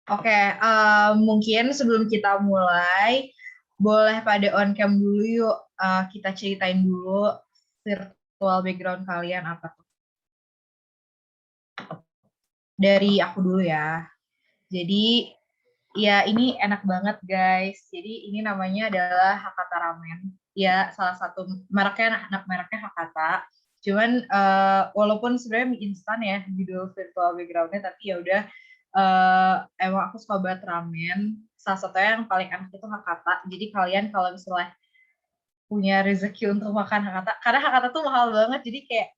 Oke, mungkin sebelum kita mulai, boleh pada on cam dulu yuk. Kita ceritain dulu virtual background kalian apa tuh. Dari aku dulu ya. Jadi, ya ini enak banget guys. Jadi ini namanya adalah Hakata Ramen. Ya, salah satu mereknya, mereknya Hakata. Cuman walaupun sebenarnya mie instan ya judul virtual background-nya, tapi ya udah emang aku suka banget ramen. Salah satunya yang paling enak itu Hakata. Jadi kalian kalau misalnya punya rezeki untuk makan Hakata, karena Hakata tuh mahal banget. Jadi kayak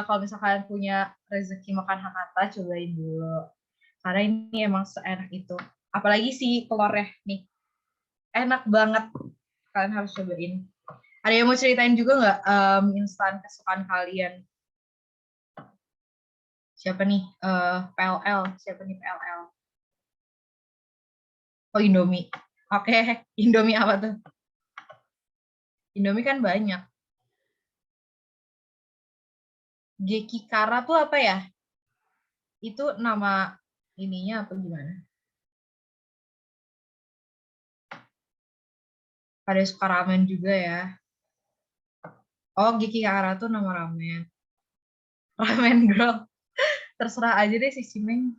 kalau misalkan punya rezeki makan Hakata, cobain dulu. Karena ini emang seenak itu. Apalagi si telurnya nih, enak banget. Kalian harus cobain. Ada yang mau ceritain juga nggak instan kesukaan kalian? Siapa nih? PLL. Siapa nih PLL? Oh, Indomie. Oke, Indomie apa tuh? Indomie kan banyak. Geki Kara tuh apa ya? Itu nama ininya apa gimana? Pada suka ramen juga ya. Oh, Geki Kara tuh nama ramen. Ramen girl. Terserah aja deh si Cimeng.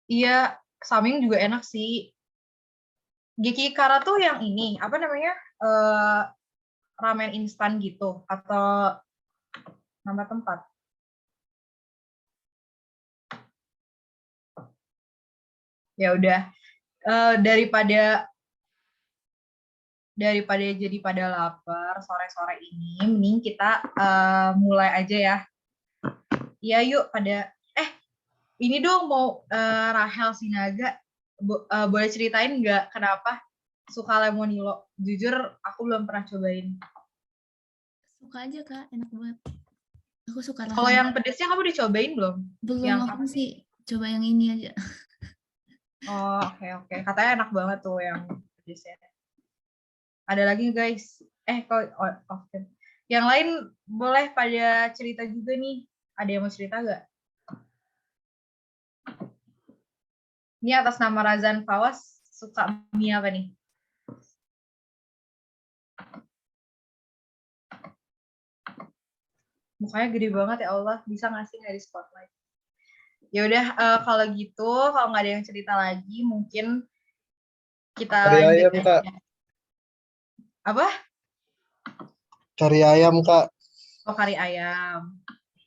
Iya, Saming juga enak sih. Geki Kara tuh yang ini, apa namanya? Ramen instan gitu atau nama tempat? Ya udah, daripada jadi pada lapar sore-sore ini, mending kita mulai aja ya. Iya yuk pada ini dong mau Rahel Sinaga boleh ceritain nggak kenapa suka lemonilo? Jujur aku belum pernah cobain. Suka aja Kak, enak banget. Aku suka Kalau rasanya. yang pedesnya kamu dicobain belum? Belum, Yang aku apa sih? sih coba yang ini aja. Oh, oke. Katanya enak banget tuh yang pedesnya. Ada lagi guys? Kalau oke. Yang lain boleh pada cerita juga nih. Ada yang mau cerita nggak? Ini atas nama Razan Fawas suka mie apa nih? Mukanya gede banget ya Allah, bisa ngasih nggak di spotlight? Ya udah, kalau gitu, kalau nggak ada yang cerita lagi, mungkin kita Kari lanjut ayam, Kak. aja. Apa? Kari ayam, Kak. Oh, kari ayam.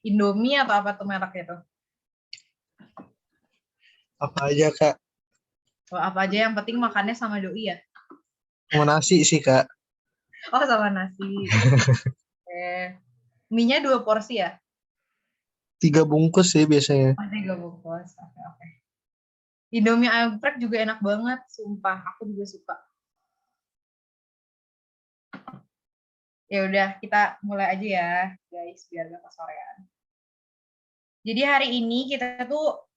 Indomie atau apa tuh mereknya tuh? Apa aja, Kak? Oh, apa aja yang penting makannya sama doi ya? Mau nasi sih, Kak. Oh, sama nasi. Mie-nya 2 porsi ya? 3 bungkus sih biasanya. Oh, 3 bungkus. Oke. Indomie ayam geprek juga enak banget, sumpah. Aku juga suka. Ya udah, kita mulai aja ya, guys, biar gak kesorean. Jadi hari ini kita tuh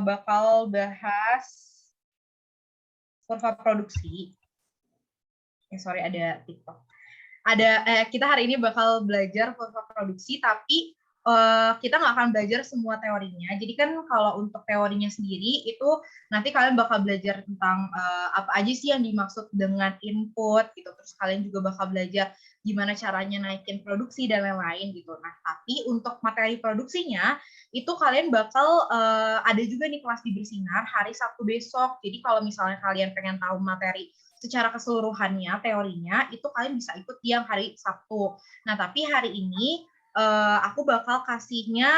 bakal bahas kurva produksi. Sorry, ada TikTok. Kita hari ini bakal belajar kurva produksi, tapi kita nggak akan belajar semua teorinya. Jadi kan kalau untuk teorinya sendiri itu nanti kalian bakal belajar tentang apa aja sih yang dimaksud dengan input gitu. Terus kalian juga bakal belajar gimana caranya naikin produksi dan lain-lain gitu. Nah, tapi untuk materi produksinya itu kalian bakal ada juga nih kelas di Bersinar hari Sabtu besok. Jadi kalau misalnya kalian pengen tahu materi secara keseluruhannya, teorinya, itu kalian bisa ikut yang hari Sabtu. Nah, tapi hari ini aku bakal kasihnya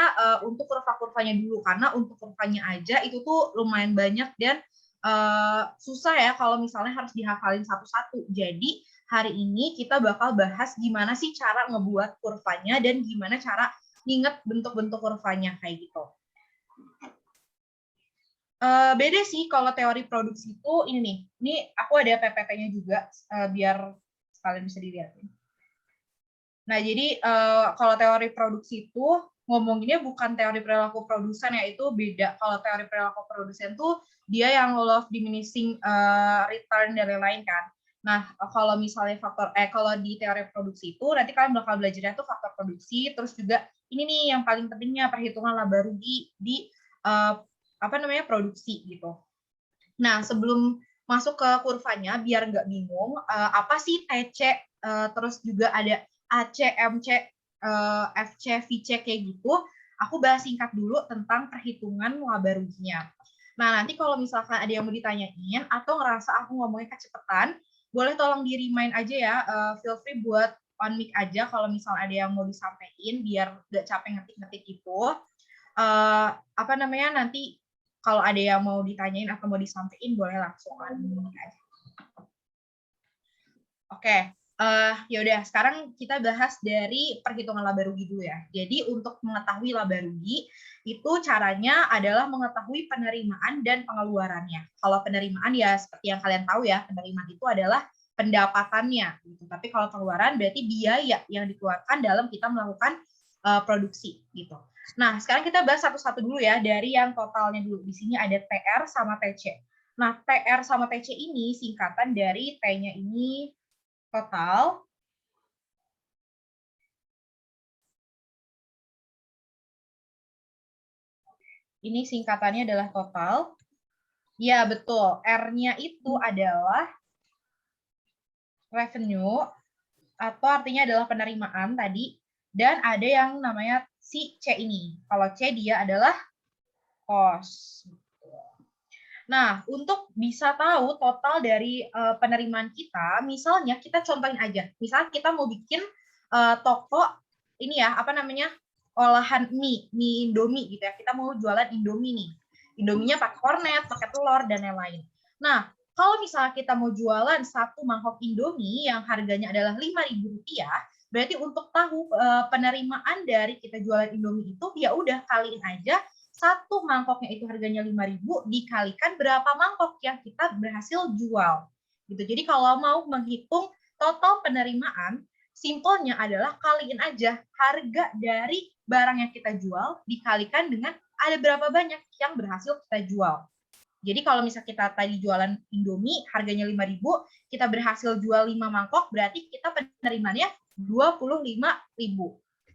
untuk kurva-kurvanya dulu, karena untuk kurvanya aja itu tuh lumayan banyak dan susah ya kalau misalnya harus dihafalin satu-satu. Jadi hari ini kita bakal bahas gimana sih cara ngebuat kurvanya dan gimana cara nginget bentuk-bentuk kurvanya kayak gitu. Beda sih kalau teori produksi itu ini nih. Ini aku ada PPT-nya juga biar kalian bisa dilihat. Nah, jadi kalau teori produksi itu ngomonginnya bukan teori perilaku produsen, yaitu beda. Kalau teori perilaku produsen tuh dia yang law of diminishing return dan lain-lain kan. Nah, kalau misalnya kalau di teori produksi itu nanti kalian bakal belajarnya tuh faktor produksi, terus juga ini nih yang paling pentingnya perhitungan laba rugi di produksi gitu. Nah, sebelum masuk ke kurvanya, biar nggak bingung, apa sih TC, terus juga ada AC, MC, FC, VC kayak gitu, aku bahas singkat dulu tentang perhitungan laba ruginya. Nah, nanti kalau misalkan ada yang mau ditanyain atau ngerasa aku ngomongnya kecepatan, boleh tolong di-remind aja ya, feel free buat on mic aja kalau misalnya ada yang mau disampaikan, biar nggak capek ngetik-ngetik itu. Nanti kalau ada yang mau ditanyain atau mau disampaikan boleh langsung aja. Oke, yaudah sekarang kita bahas dari perhitungan laba rugi dulu ya. Jadi untuk mengetahui laba rugi itu caranya adalah mengetahui penerimaan dan pengeluarannya. Kalau penerimaan ya seperti yang kalian tahu ya, penerimaan itu adalah pendapatannya gitu. Tapi kalau pengeluaran berarti biaya yang dikeluarkan dalam kita melakukan produksi gitu. Nah, sekarang kita bahas satu-satu dulu ya, dari yang totalnya dulu. Di sini ada TR sama TC. Nah, TR sama TC ini singkatan dari T-nya ini total, ini singkatannya adalah total. Ya, betul. R-nya itu adalah revenue, atau artinya adalah penerimaan tadi. Dan ada yang namanya si C ini. Kalau C dia adalah cost. Nah, untuk bisa tahu total dari penerimaan kita, misalnya kita contohin aja. Misalnya kita mau bikin toko ini ya, olahan mie Indomie gitu ya. Kita mau jualan Indomie nih. Indominya pakai kornet, pakai telur dan lain-lain. Nah, kalau misalnya kita mau jualan satu mangkok Indomie yang harganya adalah Rp5.000, berarti untuk tahu penerimaan dari kita jualan Indomie itu ya udah kaliin aja satu mangkoknya itu harganya 5.000 dikalikan berapa mangkok yang kita berhasil jual. Gitu. Jadi kalau mau menghitung total penerimaan, simpelnya adalah kaliin aja harga dari barang yang kita jual dikalikan dengan ada berapa banyak yang berhasil kita jual. Jadi kalau misalnya kita tadi jualan Indomie harganya 5.000, kita berhasil jual 5 mangkok, berarti kita penerimaannya 25.000.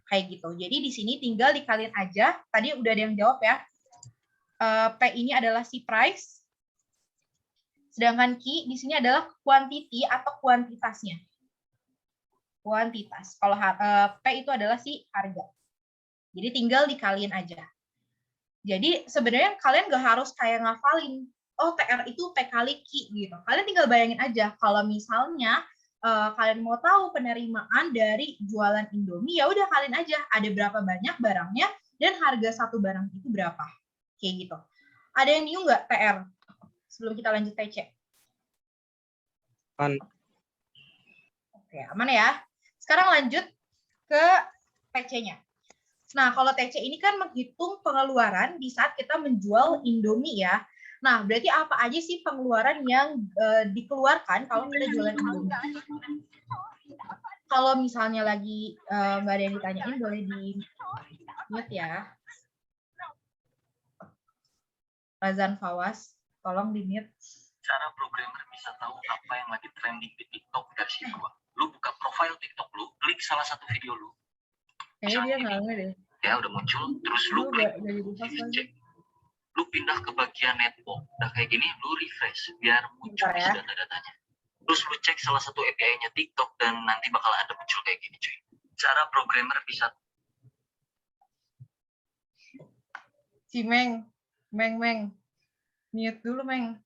Kayak gitu. Jadi di sini tinggal dikaliin aja. Tadi udah ada yang jawab ya. P ini adalah si price. Sedangkan Q di sini adalah quantity atau kuantitasnya. Kuantitas. Kalau P itu adalah si harga. Jadi tinggal dikaliin aja. Jadi sebenarnya kalian nggak harus kayak ngafalin. Oh, TR itu P kali Q gitu. Kalian tinggal bayangin aja. Kalau misalnya kalian mau tahu penerimaan dari jualan Indomie, ya udah kalian aja ada berapa banyak barangnya dan harga satu barang itu berapa. Kayak gitu. Ada yang bingung nggak TR? Sebelum kita lanjut TC. Aman. Oke, aman ya. Sekarang lanjut ke TC-nya. Nah, kalau TC ini kan menghitung pengeluaran di saat kita menjual Indomie ya. Nah, berarti apa aja sih pengeluaran yang dikeluarkan kalau kita jualan Indomie? Kalau misalnya lagi nggak ada yang ditanyain, boleh di-mute ya. Razan Fawas, tolong di-mute. Cara programmer bisa tahu apa yang lagi trending di TikTok versi 2. Lu buka profile TikTok lu, klik salah satu video lu. Kayaknya dia nggak nge deh. Ya udah muncul, terus lu klik cek. Lu pindah ke bagian network. Nah kayak gini lu refresh biar muncul ya. data-datanya. Terus lu cek salah satu API-nya TikTok dan nanti bakal ada muncul kayak gini cuy. Cara programmer bisa. Si Meng. Mute dulu Meng.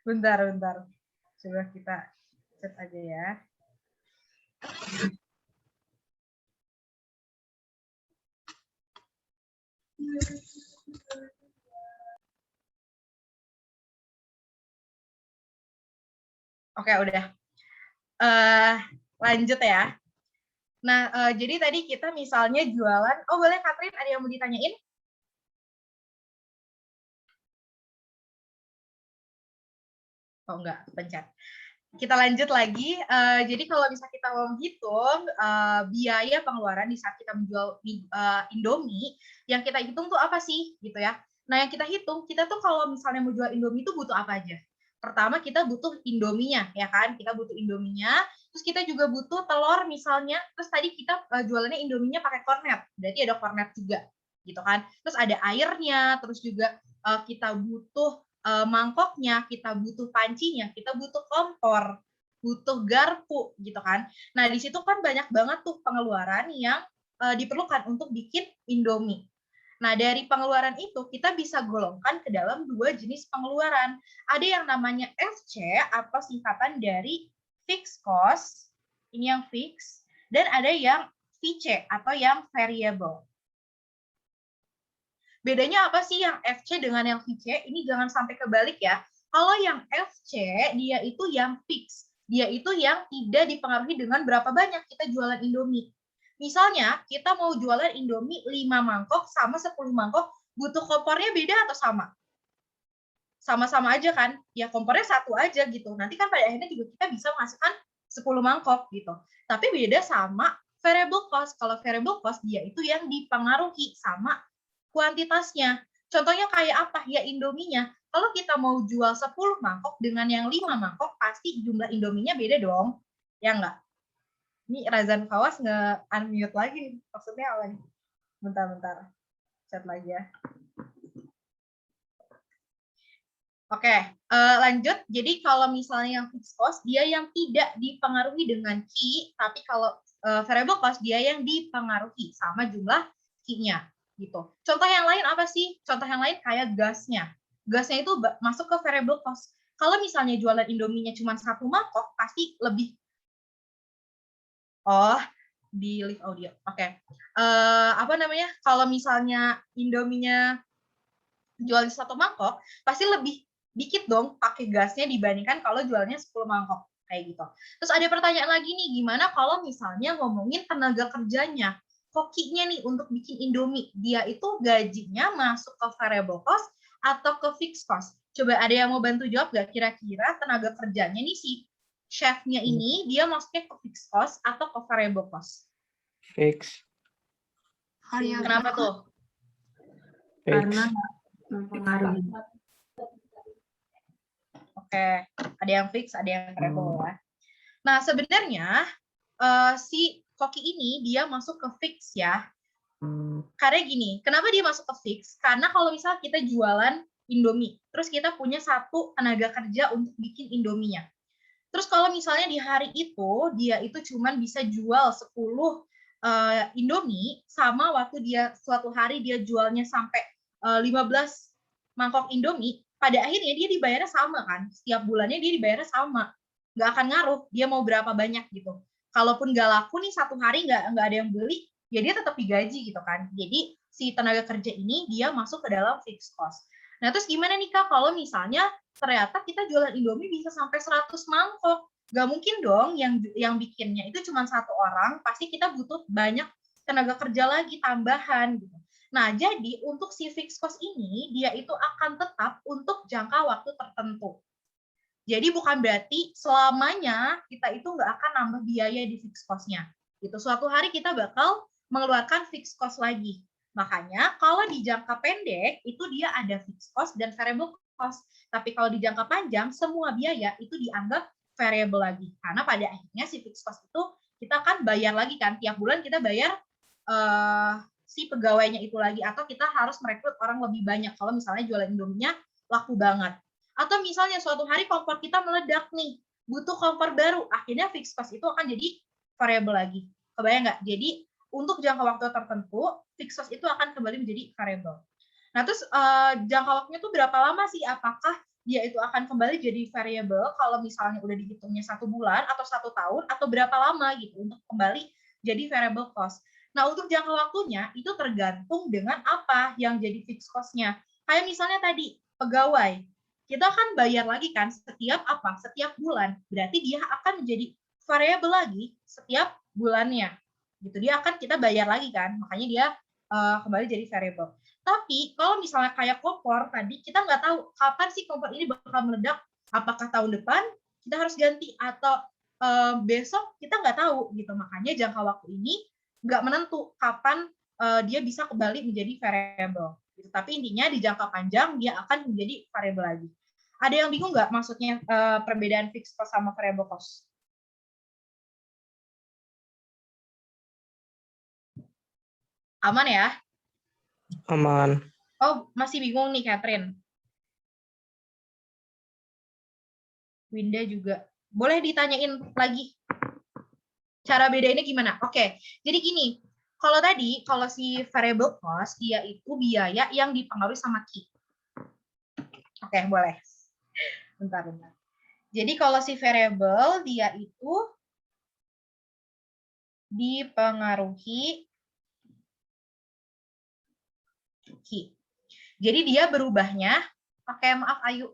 Bentar. Coba kita chat aja ya. Oke, udah. Lanjut ya. Nah, jadi tadi kita misalnya jualan. Oh, boleh Katrin, ada yang mau ditanyain? Oh, enggak, pencet. Kita lanjut lagi. Jadi kalau bisa kita mau menghitung biaya pengeluaran di saat kita menjual Indomie, yang kita hitung tuh apa sih, gitu ya? Nah, yang kita hitung, kita tuh kalau misalnya mau jual Indomie itu butuh apa aja? Pertama, kita butuh Indominya, ya kan? Kita butuh Indominya, Terus kita juga butuh telur misalnya, terus tadi kita jualannya Indominya pakai kornet, berarti ada kornet juga gitu kan. Terus ada airnya, terus juga kita butuh mangkoknya, kita butuh pancinya, kita butuh kompor, butuh garpu gitu kan. Nah, di situ kan banyak banget tuh pengeluaran yang diperlukan untuk bikin Indomie. Nah, dari pengeluaran itu kita bisa golongkan ke dalam 2 jenis pengeluaran. Ada yang namanya FC atau singkatan dari fixed cost, ini yang fix, dan ada yang VC atau yang variable. Bedanya apa sih yang FC dengan yang VC? Ini jangan sampai kebalik ya. Kalau yang FC, dia itu yang fix. Dia itu yang tidak dipengaruhi dengan berapa banyak kita jualan Indomie. Misalnya, kita mau jualan Indomie 5 mangkok sama 10 mangkok, butuh kompornya beda atau sama? Sama-sama aja kan? Ya kompornya satu aja gitu. Nanti kan pada akhirnya juga kita bisa menghasilkan 10 mangkok gitu. Tapi beda sama variable cost. Kalau variable cost, dia itu yang dipengaruhi sama kuantitasnya. Contohnya kayak apa? Ya Indominya. Kalau kita mau jual 10 mangkok dengan yang 5 mangkok, pasti jumlah Indominya beda dong. Ya enggak? Ini Razan Fawas nge-unmute lagi. Maksudnya apa nih? Bentar-bentar. Chat lagi ya. Oke, lanjut. Jadi kalau misalnya yang fixed cost, dia yang tidak dipengaruhi dengan key, tapi kalau variable cost, dia yang dipengaruhi sama jumlah key-nya. Gitu. Contoh yang lain apa sih? Contoh yang lain kayak gasnya. Gasnya itu masuk ke variable cost. Kalau misalnya jualan Indominya cuma 1 mangkok, pasti lebih. Oh, di live audio. Oke. Apa namanya? Kalau misalnya Indominya jual 1 mangkok, pasti lebih dikit dong pakai gasnya dibandingkan kalau jualnya 10 mangkok kayak gitu. Terus ada pertanyaan lagi nih, gimana kalau misalnya ngomongin tenaga kerjanya? Kokinya nih untuk bikin Indomie, dia itu gajinya masuk ke variable cost atau ke fixed cost? Coba ada yang mau bantu jawab gak kira-kira tenaga kerjanya nih si chefnya ini dia masuknya ke fixed cost atau ke variable cost? Fix. Kenapa tuh? Fix. Karena mempengaruhi. Oke, ada yang fix, ada yang variable ya. Nah, sebenarnya si koki ini dia masuk ke fix ya. Karena gini, kenapa dia masuk ke fix? Karena kalau misalnya kita jualan Indomie, terus kita punya 1 tenaga kerja untuk bikin Indominya. Terus kalau misalnya di hari itu, dia itu cuma bisa jual 10 Indomie, sama waktu dia suatu hari dia jualnya sampai 15 mangkok Indomie, pada akhirnya dia dibayarnya sama kan, setiap bulannya dia dibayarnya sama, nggak akan ngaruh dia mau berapa banyak gitu. Kalaupun nggak laku nih 1 hari nggak ada yang beli, ya dia tetap digaji gitu kan. Jadi si tenaga kerja ini dia masuk ke dalam fixed cost. Nah terus gimana nih Kak kalau misalnya ternyata kita jualan Indomie bisa sampai 100 mangkok? Nggak mungkin dong yang bikinnya itu cuma 1 orang, pasti kita butuh banyak tenaga kerja lagi tambahan gitu. Nah, jadi untuk si fixed cost ini, dia itu akan tetap untuk jangka waktu tertentu. Jadi bukan berarti selamanya kita itu nggak akan nambah biaya di fixed cost-nya. Gitu. Suatu hari kita bakal mengeluarkan fixed cost lagi. Makanya kalau di jangka pendek, itu dia ada fixed cost dan variable cost. Tapi kalau di jangka panjang, semua biaya itu dianggap variable lagi. Karena pada akhirnya si fixed cost itu kita kan bayar lagi kan. Tiap bulan kita bayar si pegawainya itu lagi, atau kita harus merekrut orang lebih banyak kalau misalnya jualan Indominya laku banget. Atau misalnya suatu hari kompor kita meledak nih, butuh kompor baru, akhirnya fixed cost itu akan jadi variable lagi. Kebayang nggak? Jadi untuk jangka waktu tertentu, fixed cost itu akan kembali menjadi variable. Nah terus jangka waktunya itu berapa lama sih? Apakah dia itu akan kembali jadi variable kalau misalnya udah dihitungnya 1 bulan atau 1 tahun, atau berapa lama gitu untuk kembali jadi variable cost? Nah, untuk jangka waktunya itu tergantung dengan apa yang jadi fixed cost-nya. Kayak misalnya tadi, pegawai. Kita kan bayar lagi kan setiap apa? Setiap bulan. Berarti dia akan menjadi variable lagi setiap bulannya. Gitu. Dia akan kita bayar lagi kan. Makanya dia kembali jadi variable. Tapi kalau misalnya kayak kompor tadi, kita nggak tahu kapan sih kompor ini bakal meledak. Apakah tahun depan kita harus ganti atau besok kita nggak tahu gitu. Makanya jangka waktu ini nggak menentu kapan dia bisa kembali menjadi variable. Gitu. Tapi intinya di jangka panjang dia akan menjadi variable lagi. Ada yang bingung nggak maksudnya perbedaan fixed cost sama variable cost? Aman ya? Aman. Oh, masih bingung nih, Catherine. Winda juga. Boleh ditanyain lagi. Cara bedainnya gimana? Oke, jadi gini. Kalau si variable cost, dia itu biaya yang dipengaruhi sama key. Oke, boleh. Bentar. Jadi kalau si variable, dia itu dipengaruhi key. Jadi dia berubahnya, maaf Ayu,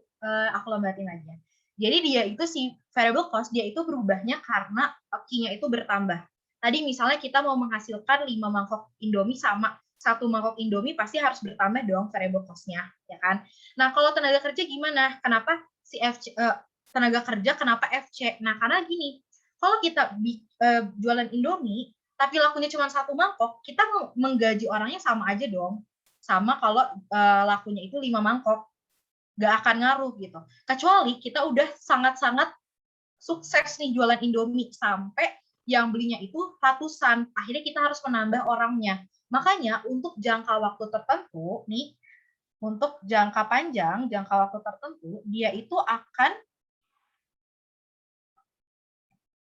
aku lambatin aja. Jadi dia itu si variable cost, dia itu berubahnya karena key-nya itu bertambah. Tadi misalnya kita mau menghasilkan 5 mangkok Indomie sama 1 mangkok Indomie, pasti harus bertambah dong variable cost-nya, ya kan? Nah, kalau tenaga kerja gimana? Kenapa si tenaga kerja kenapa FC? Nah, karena gini, kalau kita jualan Indomie, tapi lakunya cuma 1 mangkok, kita menggaji orangnya sama aja dong. Sama kalau lakunya itu 5 mangkok. Nggak akan ngaruh gitu. Kecuali kita udah sangat-sangat sukses nih jualan Indomie sampai yang belinya itu ratusan. Akhirnya kita harus menambah orangnya. Makanya untuk jangka waktu tertentu nih, untuk jangka panjang, jangka waktu tertentu, dia itu akan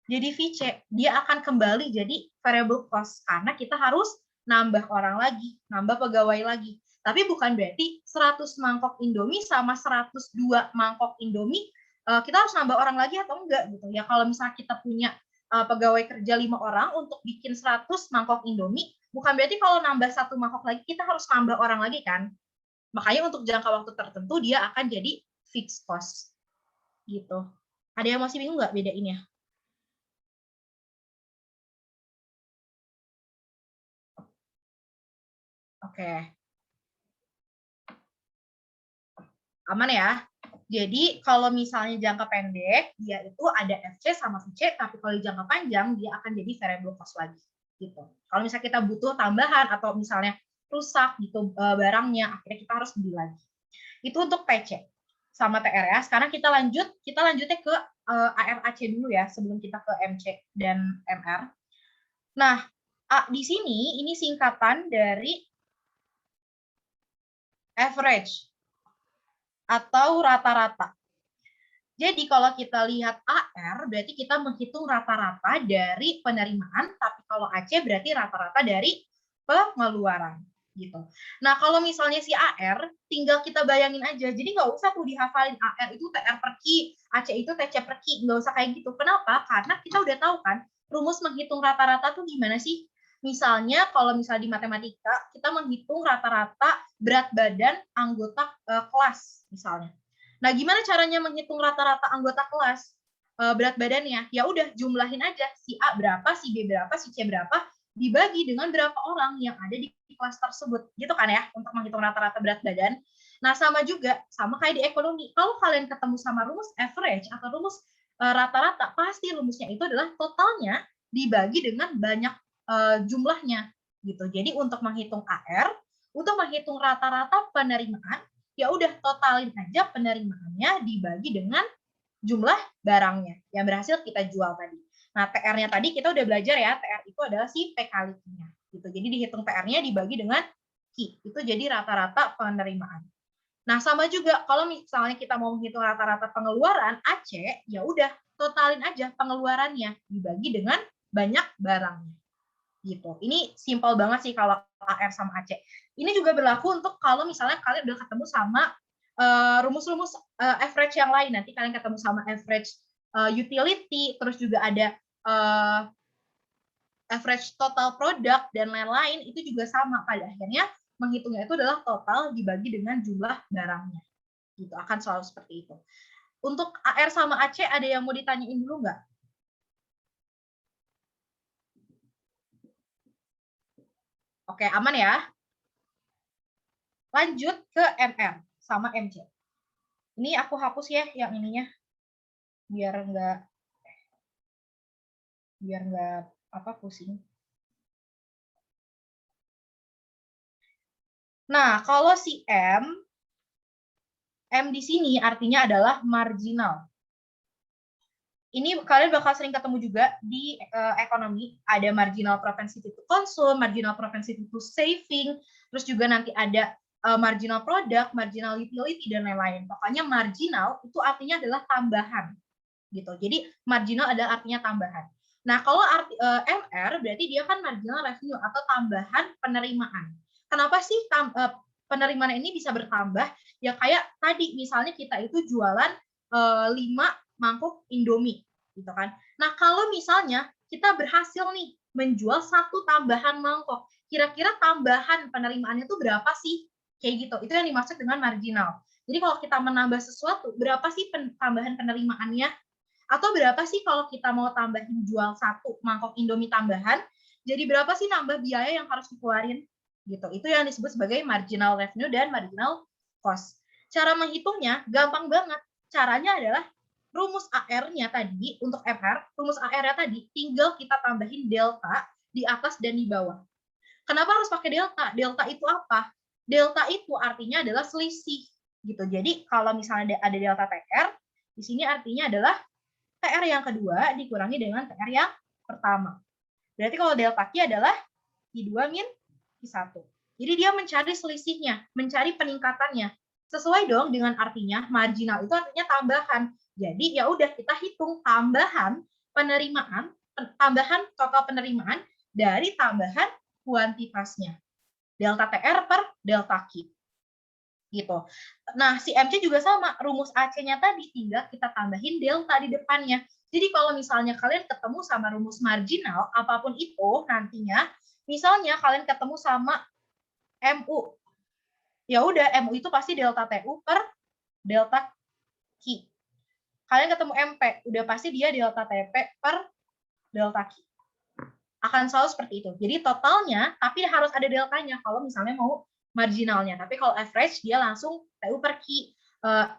jadi VC. Dia akan kembali jadi variable cost karena kita harus nambah orang lagi, nambah pegawai lagi. Tapi bukan berarti 100 mangkok Indomie sama 102 mangkok Indomie kita harus nambah orang lagi atau enggak gitu. Ya kalau misalnya kita punya pegawai kerja 5 orang untuk bikin 100 mangkok Indomie, bukan berarti kalau nambah 1 mangkok lagi kita harus nambah orang lagi kan. Makanya untuk jangka waktu tertentu dia akan jadi fixed cost. Gitu. Ada yang masih bingung nggak bedainnya? Oke. Aman ya? Jadi kalau misalnya jangka pendek, dia itu ada FC sama VC, tapi kalau di jangka panjang, dia akan jadi variable cost lagi. Gitu. Kalau misalnya kita butuh tambahan atau misalnya rusak gitu barangnya, akhirnya kita harus beli lagi. Itu untuk PC sama TR ya. Sekarang kita lanjutnya ke ARAC dulu ya, sebelum kita ke MC dan MR. Nah, di sini ini singkatan dari average atau rata-rata. Jadi kalau kita lihat AR, berarti kita menghitung rata-rata dari penerimaan, tapi kalau AC berarti rata-rata dari pengeluaran. Gitu. Nah, kalau misalnya si AR, tinggal kita bayangin aja. Jadi nggak usah tuh dihafalin AR itu TR per Q, AC itu TC per Q. Nggak usah kayak gitu. Kenapa? Karena kita udah tahu kan, rumus menghitung rata-rata tuh gimana sih? Misalnya kalau misalnya di matematika, kita menghitung rata-rata berat badan anggota kelas misalnya. Nah, gimana caranya menghitung rata-rata anggota kelas berat badannya? Ya udah jumlahin aja si A berapa, si B berapa, si C berapa, dibagi dengan berapa orang yang ada di kelas tersebut. Gitu kan ya, untuk menghitung rata-rata berat badan. Nah, sama juga, sama kayak di ekonomi. Kalau kalian ketemu sama rumus average atau rumus rata-rata, pasti rumusnya itu adalah totalnya dibagi dengan banyak jumlahnya. Gitu. Jadi untuk menghitung AR, untuk menghitung rata-rata penerimaan, ya udah totalin aja penerimaannya dibagi dengan jumlah barangnya yang berhasil kita jual tadi. Nah, TR-nya tadi kita udah belajar ya, TR itu adalah si P kali Q-nya. Gitu. Jadi dihitung TR-nya dibagi dengan Q. Itu jadi rata-rata penerimaan. Nah, sama juga kalau misalnya kita mau menghitung rata-rata pengeluaran AC, ya udah totalin aja pengeluarannya dibagi dengan banyak barangnya. Gitu. Ini simpel banget sih kalau AR sama AC. Ini juga berlaku untuk kalau misalnya kalian udah ketemu sama rumus-rumus average yang lain. Nanti kalian ketemu sama average utility, terus juga ada average total product dan lain-lain, itu juga sama. Pada akhirnya menghitungnya itu adalah total dibagi dengan jumlah barangnya. Gitu, akan selalu seperti itu. Untuk AR sama AC ada yang mau ditanyain dulu nggak? Oke, aman ya? Lanjut ke MR sama MC. Ini aku hapus ya yang ininya, biar nggak apa pusing. Nah, kalau si M di sini artinya adalah marginal. Ini kalian bakal sering ketemu juga di ekonomi, ada marginal propensity to consume, marginal propensity to saving, terus juga nanti ada marginal product, marginal utility, dan lain-lain. Pokoknya marginal itu artinya adalah tambahan, gitu. Jadi marginal adalah artinya tambahan. Nah, kalau MR berarti dia kan marginal revenue atau tambahan penerimaan. Kenapa sih penerimaan ini bisa bertambah? Ya kayak tadi misalnya kita itu jualan 5 mangkuk Indomie gitu kan. Nah, kalau misalnya kita berhasil nih menjual 1 tambahan mangkok, kira-kira tambahan penerimaannya itu berapa sih? Kayak gitu. Itu yang dimaksud dengan marginal. Jadi kalau kita menambah sesuatu, berapa sih tambahan penerimaannya? Atau berapa sih kalau kita mau tambahin jual 1 mangkok Indomie tambahan, jadi berapa sih nambah biaya yang harus dikeluarin? Gitu. Itu yang disebut sebagai marginal revenue dan marginal cost. Cara menghitungnya gampang banget. Caranya adalah rumus AR-nya tadi untuk MR, rumus AR-nya tadi tinggal kita tambahin delta di atas dan di bawah. Kenapa harus pakai delta? Delta itu apa? Delta itu artinya adalah selisih gitu. Jadi kalau misalnya ada delta TR, di sini artinya adalah TR yang kedua dikurangi dengan TR yang pertama. Berarti kalau delta Q adalah Q2 min Q1. Jadi dia mencari selisihnya, mencari peningkatannya. Sesuai dong dengan artinya, marginal itu artinya tambahan. Jadi ya udah kita hitung tambahan penerimaan, tambahan total penerimaan dari tambahan kuantitasnya. Delta TR per delta Q. Gitu. Nah, si MC juga sama, rumus AC-nya tadi tinggal kita tambahin delta di depannya. Jadi kalau misalnya kalian ketemu sama rumus marginal, apapun itu nantinya, misalnya kalian ketemu sama MU, ya udah MU itu pasti delta TU per delta Q. Kalian ketemu MP, udah pasti dia delta TP per delta Q. Akan selalu seperti itu. Jadi totalnya, tapi harus ada deltanya kalau misalnya mau marginalnya. Tapi kalau average, dia langsung TU per Q.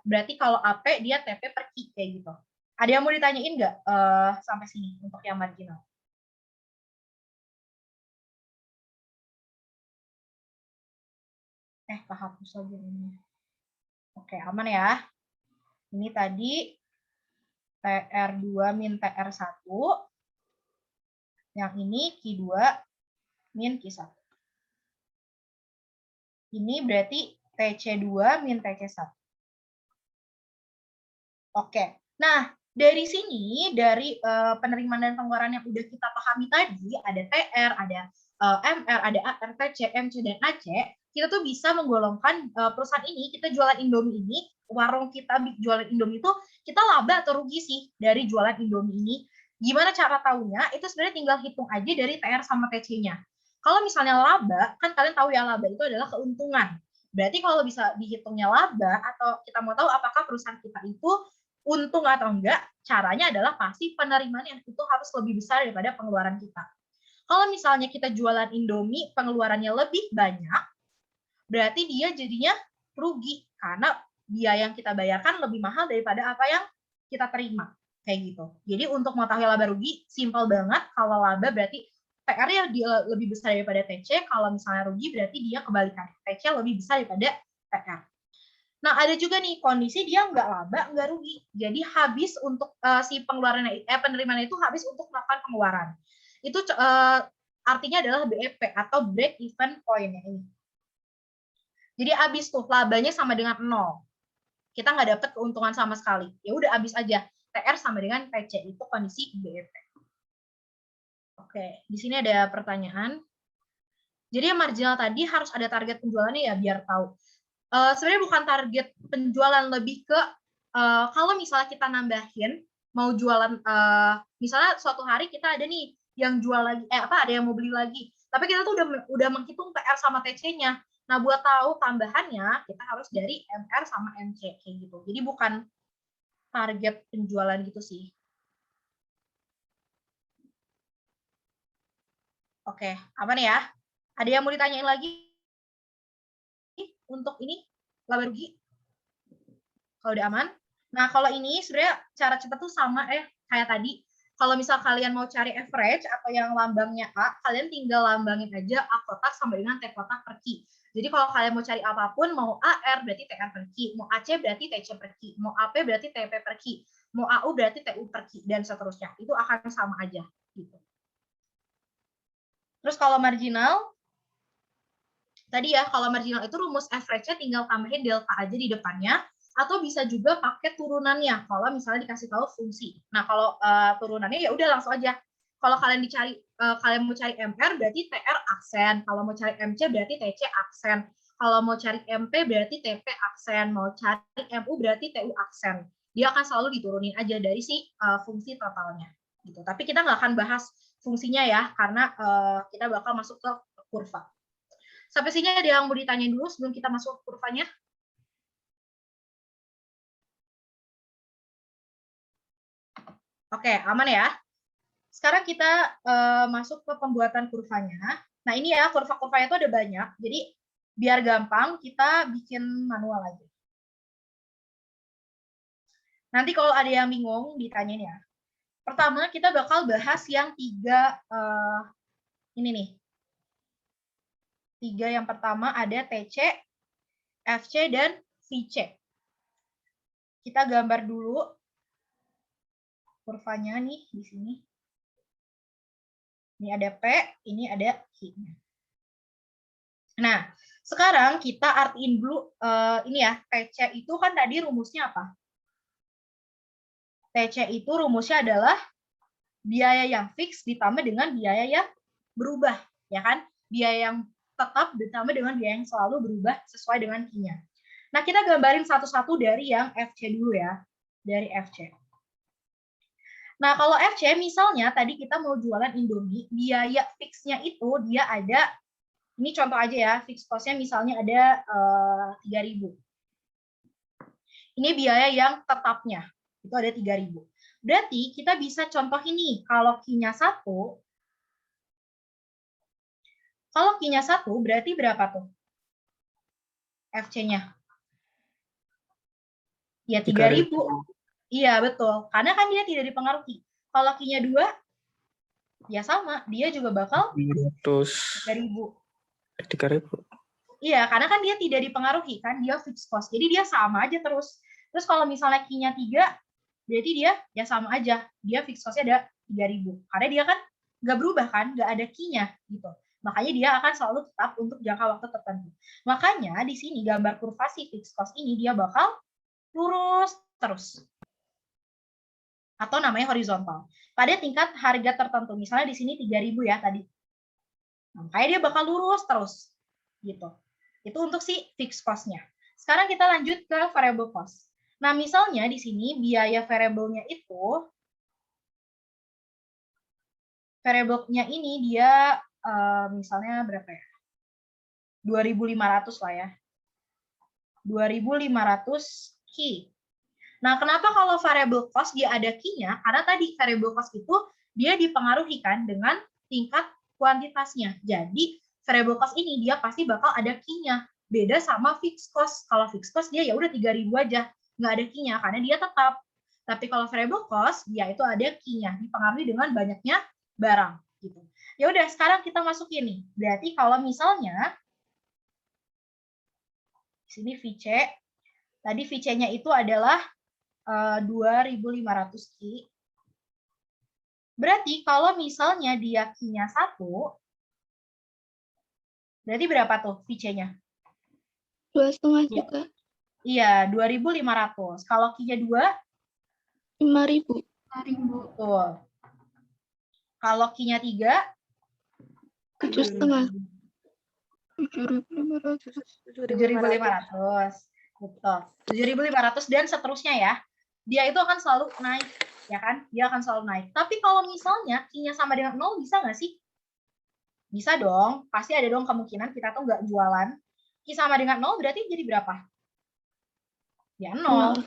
Berarti kalau AP, dia TP per Q, kayak gitu. Ada yang mau ditanyain nggak sampai sini untuk yang marginal? Kehapus lagi ini. Oke, aman ya. Ini tadi TR2 min TR1. Yang ini Q2 min Q1. Ini berarti TC2 min TC1. Oke. Nah, dari sini, dari penerimaan dan pengeluaran yang udah kita pahami tadi, ada TR, ada MR, ada AR, TC, MC, dan AC, kita tuh bisa menggolongkan perusahaan ini, kita jualan Indomie ini, warung kita jualan Indomie itu, kita laba atau rugi sih dari jualan Indomie ini. Gimana cara tahunya? Itu sebenarnya tinggal hitung aja dari TR sama TC-nya. Kalau misalnya laba, kan kalian tahu ya laba itu adalah keuntungan. Berarti kalau bisa dihitungnya laba, atau kita mau tahu apakah perusahaan kita itu untung atau enggak, caranya adalah pasti penerimaan yang itu harus lebih besar daripada pengeluaran kita. Kalau misalnya kita jualan Indomie, pengeluarannya lebih banyak, berarti dia jadinya rugi, karena biaya yang kita bayarkan lebih mahal daripada apa yang kita terima. Kayak gitu. Jadi untuk mengetahui laba rugi, simpel banget. Kalau laba berarti PR-nya lebih besar daripada TC, kalau misalnya rugi berarti dia kebalikan. TC lebih besar daripada PR. Nah, ada juga nih kondisi dia nggak laba, nggak rugi. Jadi habis untuk si pengeluaran penerimaan itu habis untuk melakukan pengeluaran. Itu artinya adalah BEP atau break even point ini. Jadi habis tuh labanya sama dengan 0. Kita nggak dapat keuntungan sama sekali. Ya udah habis aja. TR sama dengan TC, itu kondisi BEP. Oke, di sini ada pertanyaan. Jadi yang marginal tadi harus ada target penjualannya ya biar tahu. Sebenarnya bukan target penjualan, lebih ke kalau misalnya kita nambahin mau jualan, misalnya suatu hari kita ada nih yang jual lagi, ada yang mau beli lagi, tapi kita tuh udah menghitung TR sama TC-nya. Nah, buat tahu tambahannya kita harus dari MR sama MC kayak gitu. Jadi bukan target penjualan gitu sih. Oke, aman ya? Ada yang mau ditanyain lagi untuk ini laba rugi? Kalau udah aman. Nah, kalau ini sebenarnya cara cepat tuh sama kayak tadi. Kalau misal kalian mau cari average atau yang lambangnya A, kalian tinggal lambangin aja A kotak sama dengan T kotak per Q. Jadi kalau kalian mau cari apapun, mau AR berarti TR per Q, mau AC berarti TC per Q, mau AP berarti TP per Q. Mau AU berarti TU per Q, dan seterusnya. Itu akan sama aja. Gitu. Terus kalau marginal, tadi ya, kalau marginal itu rumus average-nya tinggal tambahin delta aja di depannya, atau bisa juga pakai turunannya, kalau misalnya dikasih tahu fungsi. Nah, kalau turunannya ya udah langsung aja. Kalau kalian kalian mau cari MR berarti TR aksen, kalau mau cari MC berarti TC aksen, kalau mau cari MP berarti TP aksen, mau cari MU berarti TU aksen. Dia akan selalu diturunin aja dari si fungsi totalnya. Gitu. Tapi kita nggak akan bahas fungsinya ya, karena kita bakal masuk ke kurva. Sampai sini ada yang mau ditanyain dulu sebelum kita masuk ke kurvanya? Oke, aman ya. Sekarang kita masuk ke pembuatan kurvanya. Nah, ini ya, kurva-kurvanya itu ada banyak. Jadi, biar gampang, kita bikin manual aja. Nanti kalau ada yang bingung, ditanyain ya. Pertama, kita bakal bahas yang tiga, ini nih. Tiga yang pertama ada TC, FC, dan VC. Kita gambar dulu kurvanya nih di sini. Ini ada P, ini ada Q-nya. Nah, sekarang kita artiin dulu, ini ya, TC itu kan tadi rumusnya apa? TC itu rumusnya adalah biaya yang fix ditambah dengan biaya yang berubah, ya kan? Biaya yang tetap ditambah dengan biaya yang selalu berubah sesuai dengan Q-nya. Nah, kita gambarin satu-satu dari yang FC dulu ya, dari FC. Nah, kalau FC misalnya tadi kita mau jualan Indomie, biaya fixnya itu dia ada, ini contoh aja ya, fix cost-nya misalnya ada 3.000. Ini biaya yang tetapnya, itu ada 3.000. Berarti kita bisa contoh ini, kalau Q-nya 1, berarti berapa tuh? FC-nya? Ya 3.000. Iya, betul. Karena kan dia tidak dipengaruhi. Kalau Q-nya 2, ya sama. Dia juga bakal 3.000. 3.000. Iya, karena kan dia tidak dipengaruhi. Kan dia fixed cost. Jadi dia sama aja terus. Terus kalau misalnya Q-nya 3, berarti dia ya sama aja. Dia fixed cost-nya ada 3.000. Karena dia kan nggak berubah kan, nggak ada Q-nya gitu. Makanya dia akan selalu tetap untuk jangka waktu tertentu. Makanya di sini gambar kurva si fixed cost ini dia bakal lurus terus. Atau namanya horizontal. Pada tingkat harga tertentu, misalnya di sini 3.000 ya tadi. Nah, makanya dia bakal lurus terus. Gitu. Itu untuk si fixed cost-nya. Sekarang kita lanjut ke variable cost. Nah, misalnya di sini biaya variable-nya itu, variable-nya ini dia misalnya berapa ya? 2.500 lah ya. 2.500 Q. Nah, kenapa kalau variable cost dia ada Q-nya? Karena tadi variable cost itu dia dipengaruhi kan dengan tingkat kuantitasnya. Jadi, variable cost ini dia pasti bakal ada Q-nya. Beda sama fixed cost. Kalau fixed cost dia ya udah 3.000 aja. Nggak ada Q-nya karena dia tetap. Tapi kalau variable cost dia itu ada Q-nya. Dipengaruhi dengan banyaknya barang. Gitu. Ya udah, sekarang kita masukin nih. Berarti kalau misalnya di sini VC, tadi VC-nya itu adalah 2.500 Q. Berarti kalau misalnya dia Q-nya 1, berarti berapa tuh VC-nya? 2,5 juga. Iya, 2.500. Kalau Q-nya 2? 5.000. 5.000. Betul. Kalau Q-nya 3? 7,5. 7.500. Betul. 7.500 dan seterusnya ya. Dia itu akan selalu naik, ya kan? Dia akan selalu naik. Tapi kalau misalnya Q-nya sama dengan 0, bisa nggak sih? Bisa dong. Pasti ada dong kemungkinan kita tuh nggak jualan. Q sama dengan 0 berarti jadi berapa? Ya 0.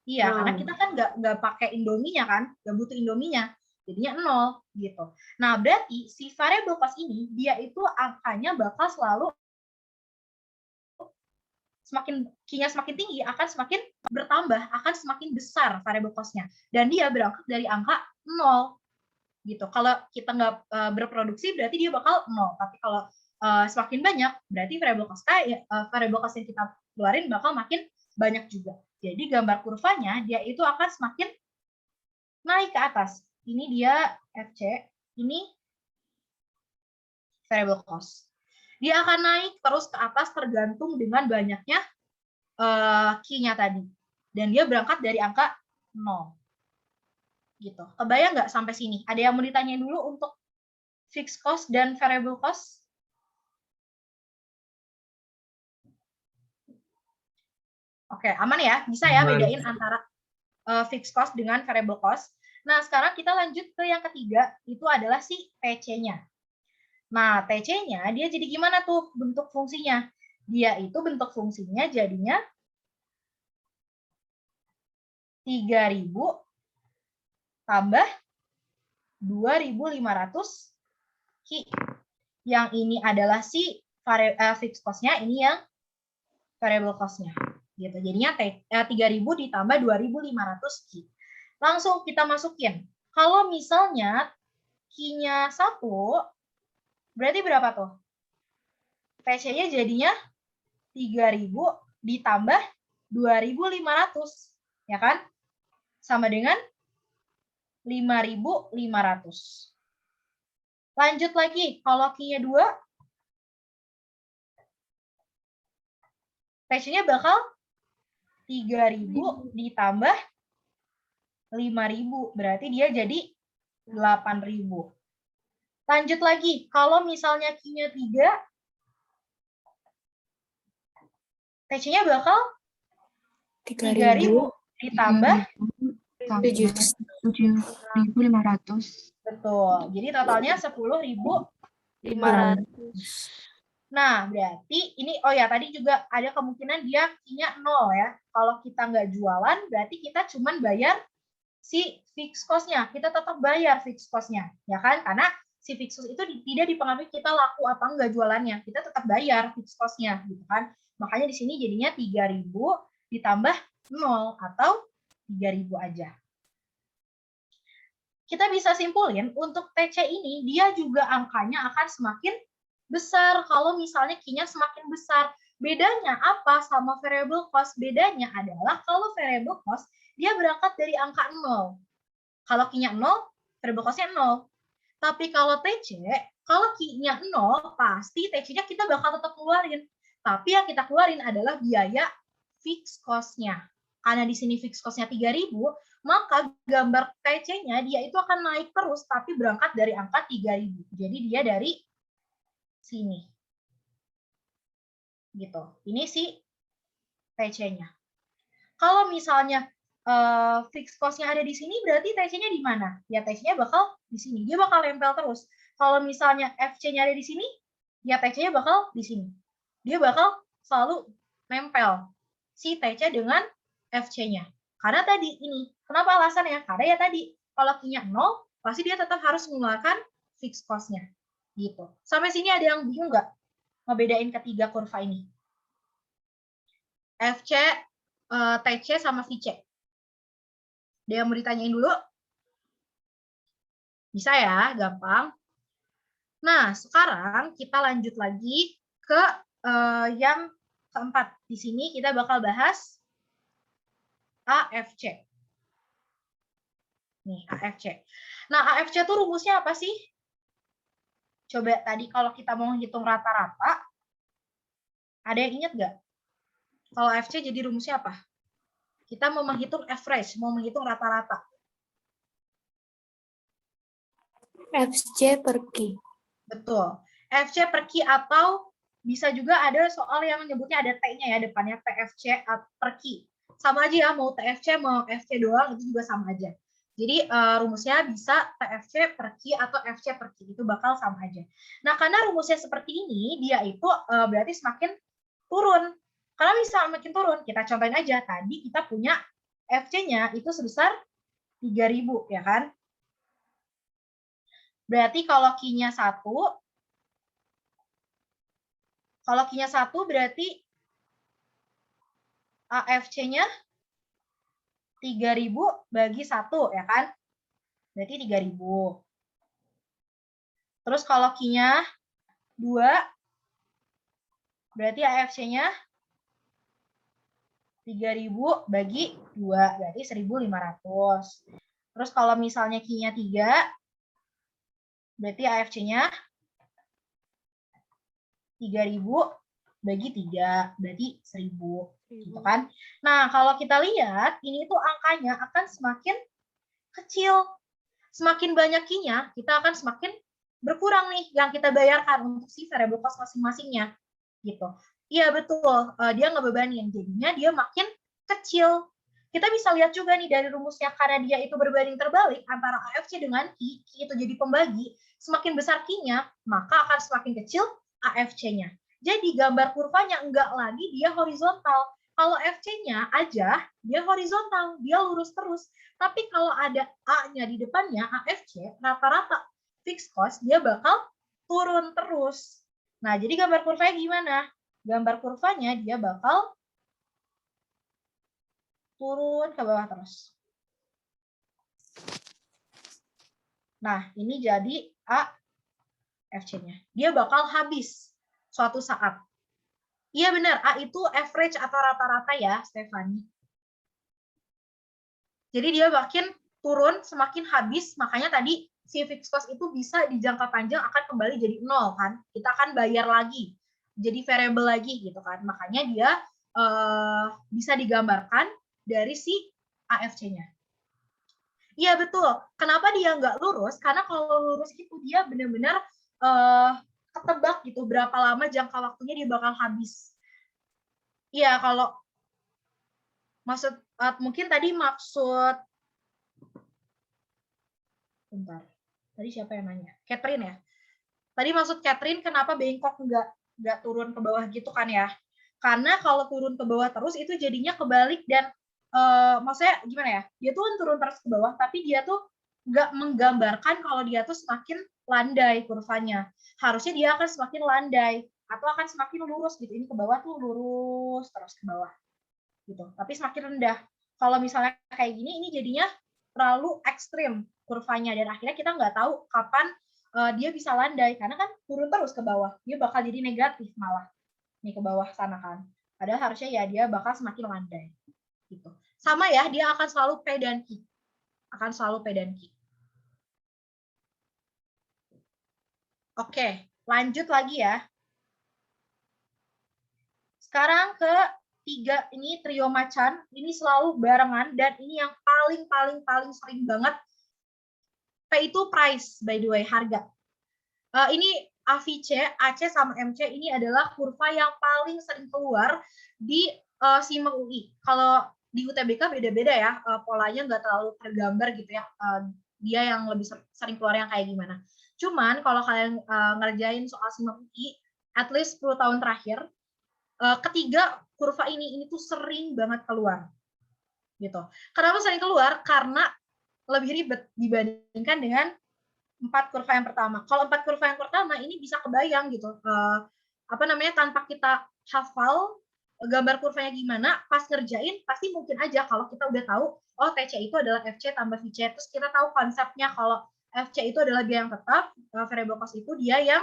Iya, karena kita kan nggak pakai Indominya kan, nggak butuh Indominya. Jadinya 0 gitu. Nah, berarti si variable cost ini dia itu angkanya bakal selalu semakin Q-nya semakin tinggi akan semakin bertambah, akan semakin besar variable cost-nya. Dan dia berangkat dari angka 0 gitu. Kalau kita nggak berproduksi berarti dia bakal 0. Tapi kalau semakin banyak berarti variable cost yang kita keluarin bakal makin banyak juga. Jadi gambar kurvanya dia itu akan semakin naik ke atas. Ini dia FC, ini variable cost. Dia akan naik terus ke atas tergantung dengan banyaknya key-nya tadi. Dan dia berangkat dari angka 0. Gitu. Kebayang nggak sampai sini? Ada yang mau ditanyain dulu untuk fixed cost dan variable cost? Oke, aman ya? Bisa ya bedain antara fixed cost dengan variable cost. Nah, sekarang kita lanjut ke yang ketiga, itu adalah si TC-nya. Nah, TC-nya dia jadi gimana tuh bentuk fungsinya? Dia itu bentuk fungsinya jadinya 3.000 tambah 2.500 Ki. Yang ini adalah si fixed cost-nya, ini yang variable cost-nya. Gitu. Jadinya 3.000 ditambah 2.500 Ki. Langsung kita masukin. Kalau misalnya Ki-nya 1, berarti berapa tuh? TC-nya jadinya 3.000 ditambah 2.500. Ya kan? Sama dengan 5.500. Lanjut lagi, kalau Q-nya 2, TC-nya bakal 3.000 ditambah 5.000. Berarti dia jadi 8.000. Lanjut lagi, kalau misalnya Q-nya 3, TC-nya bakal 3.000 ditambah 7.500. Betul. Jadi totalnya 10.500. Nah, berarti ini, oh ya, tadi juga ada kemungkinan dia Q-nya 0 ya. Kalau kita nggak jualan, berarti kita cuman bayar si fixed cost-nya. Kita tetap bayar fixed cost-nya, ya kan? Karena si fixed cost itu tidak dipengaruhi kita laku apa enggak jualannya. Kita tetap bayar fixed cost-nya, gitu kan? Makanya di sini jadinya 3.000 ditambah 0 atau 3.000 aja. Kita bisa simpulin untuk TC ini dia juga angkanya akan semakin besar kalau misalnya Q-nya semakin besar. Bedanya apa sama variable cost? Bedanya adalah kalau variable cost dia berangkat dari angka 0. Kalau Q-nya 0, variable cost-nya 0. Tapi kalau TC, kalau Q-nya 0, pasti TC-nya kita bakal tetap keluarin. Tapi yang kita keluarin adalah biaya fixed cost-nya. Karena di sini fixed cost-nya 3.000, maka gambar TC-nya dia itu akan naik terus, tapi berangkat dari angka 3.000. Jadi dia dari sini. Gitu. Ini si TC-nya. Kalau misalnya fixed cost-nya ada di sini, berarti TC-nya di mana? Ya TC-nya bakal di sini. Dia bakal nempel terus. Kalau misalnya FC-nya ada di sini, ya TC-nya bakal di sini. Dia bakal selalu nempel si TC dengan FC-nya. Karena tadi ini, kenapa alasannya? Karena ya tadi, kalau Q-nya 0, pasti dia tetap harus mengeluarkan fixed cost-nya. Gitu. Sampai sini ada yang bingung nggak ngebedain ketiga kurva ini? FC, TC, sama VC. Ada yang mau ditanyain dulu? Bisa ya, gampang. Nah, sekarang kita lanjut lagi ke yang keempat. Di sini kita bakal bahas AFC. Nih, AFC. Nah, AFC itu rumusnya apa sih? Coba tadi kalau kita mau menghitung rata-rata, ada yang ingat nggak? Kalau AFC jadi rumusnya apa? Kita mau menghitung average, mau menghitung rata-rata. FC per Q. Betul. FC per Q atau bisa juga ada soal yang menyebutnya ada T-nya ya, depannya TFC per Q. Sama aja ya, mau TFC, mau FC doang, itu juga sama aja. Jadi rumusnya bisa TFC per Q atau FC per Q, itu bakal sama aja. Nah, karena rumusnya seperti ini, dia itu berarti semakin turun. Karena bisa makin turun, kita contohin aja. Tadi kita punya FC-nya itu sebesar 3.000, ya kan? Berarti kalau Q-nya 1, berarti AFC-nya 3.000 bagi 1, ya kan? Berarti 3.000. Terus kalau Q-nya 2, berarti AFC-nya 3.000 bagi 2, berarti 1.500. Terus kalau misalnya Q-nya 3, berarti AFC-nya 3.000 bagi 3, berarti 1.000. Gitu kan? Nah, kalau kita lihat, ini tuh angkanya akan semakin kecil. Semakin banyak Q-nya, kita akan semakin berkurang nih yang kita bayarkan untuk si variable cost masing-masingnya. Gitu. Iya, betul. Dia ngebebani yang jadinya dia makin kecil. Kita bisa lihat juga nih dari rumusnya, karena dia itu berbanding terbalik antara AFC dengan Q itu jadi pembagi, semakin besar Q-nya, maka akan semakin kecil AFC-nya. Jadi gambar kurvanya enggak lagi dia horizontal. Kalau FC-nya aja, dia horizontal, dia lurus terus. Tapi kalau ada A-nya di depannya, AFC, rata-rata fixed cost, dia bakal turun terus. Nah, jadi gambar kurvanya gimana? Gambar kurvanya dia bakal turun ke bawah terus. Nah, ini jadi AFC-nya. Dia bakal habis suatu saat. Iya benar, A itu average atau rata-rata ya, Stefani. Jadi dia makin turun, semakin habis, makanya tadi si fixed cost itu bisa di jangka panjang akan kembali jadi 0 kan. Kita akan bayar lagi, jadi variable lagi gitu kan. Makanya dia bisa digambarkan dari si AFC-nya. Iya betul. Kenapa dia nggak lurus? Karena kalau lurus itu dia benar-benar ketebak gitu berapa lama jangka waktunya dia bakal habis. Iya, kalau maksud mungkin tadi maksud bentar. Tadi siapa yang nanya? Catherine ya. Tadi maksud Catherine kenapa bengkok nggak turun ke bawah gitu kan ya? Karena kalau turun ke bawah terus itu jadinya kebalik dan maksudnya gimana ya? Dia tuh turun terus ke bawah tapi dia tuh nggak menggambarkan kalau dia tuh semakin landai kurvanya. Harusnya dia akan semakin landai atau akan semakin lurus gitu. Ini ke bawah tuh lurus terus ke bawah gitu. Tapi semakin rendah. Kalau misalnya kayak gini, ini jadinya terlalu ekstrim kurvanya dan akhirnya kita nggak tahu kapan dia bisa landai karena kan turun terus ke bawah. Dia bakal jadi negatif malah nih ke bawah sana kan. Padahal harusnya ya dia bakal semakin landai. Gitu. Sama ya, dia akan selalu P dan Q. Akan selalu P dan Q. Oke, lanjut lagi ya. Sekarang ke 3 ini trio macan, ini selalu barengan dan ini yang paling sering banget. P itu price, by the way, harga. Ini AVC, AC sama MC ini adalah kurva yang paling sering keluar di SIMA UI. Kalau di UTBK beda-beda ya, polanya nggak terlalu tergambar gitu ya. Dia yang lebih sering keluar yang kayak gimana. Cuman kalau kalian ngerjain soal SIMA UI, at least 10 tahun terakhir, ketiga kurva ini tuh sering banget keluar. Gitu. Kenapa sering keluar? Karena lebih ribet dibandingkan dengan 4 kurva yang pertama. Kalau 4 kurva yang pertama ini bisa kebayang gitu. Tanpa kita hafal gambar kurvanya gimana, pas ngerjain pasti mungkin aja kalau kita udah tahu, oh TC itu adalah FC tambah VC. Terus kita tahu konsepnya kalau FC itu adalah biaya yang tetap, variable cost itu dia yang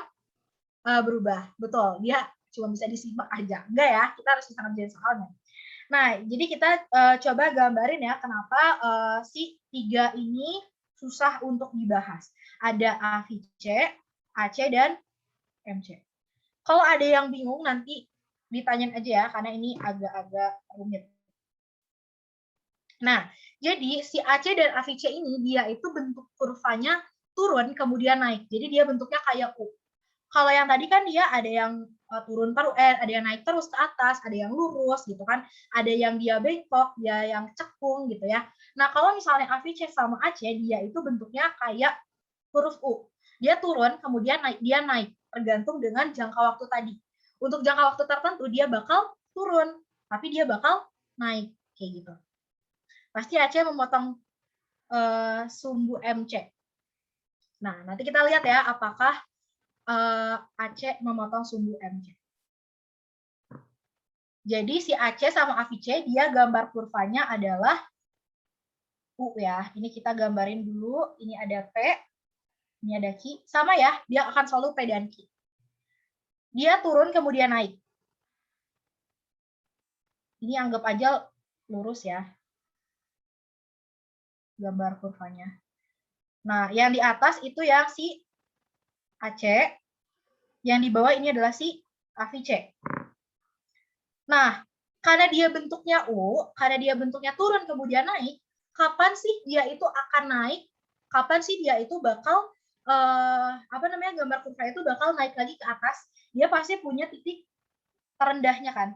berubah. Betul, dia cuma bisa disimak aja. Enggak ya, kita harus bisa ngerjain soalnya. Nah, jadi kita coba gambarin ya kenapa si 3 ini susah untuk dibahas. Ada AVC, AC, dan MC. Kalau ada yang bingung nanti ditanyain aja ya, karena ini agak-agak rumit. Nah, jadi si AC dan AVC ini dia itu bentuk kurvanya turun kemudian naik. Jadi dia bentuknya kayak U. Kalau yang tadi kan dia ada yang turun terus, ada yang naik terus ke atas, ada yang lurus gitu kan, ada yang dia bengkok, dia yang cekung gitu ya. Nah kalau misalnya AVC sama AC dia itu bentuknya kayak huruf U. Dia turun kemudian naik, dia naik tergantung dengan jangka waktu tadi. Untuk jangka waktu tertentu dia bakal turun, tapi dia bakal naik kayak gitu. Pasti AC memotong sumbu MC. Nah nanti kita lihat ya apakah AC memotong sumbu MC. Jadi si AC sama AVC dia gambar kurvanya adalah U ya. Ini kita gambarin dulu. Ini ada P, ini ada Q. Sama ya, dia akan selalu P dan Q. Dia turun kemudian naik. Ini anggap aja lurus ya. gambar kurvanya. Nah, yang di atas itu yang si AC, yang di bawah ini adalah si AVC. Nah, karena dia bentuknya U, karena dia bentuknya turun kemudian naik, kapan sih dia itu akan naik? Kapan sih dia itu bakal gambar kurva itu bakal naik lagi ke atas? Dia pasti punya titik terendahnya kan?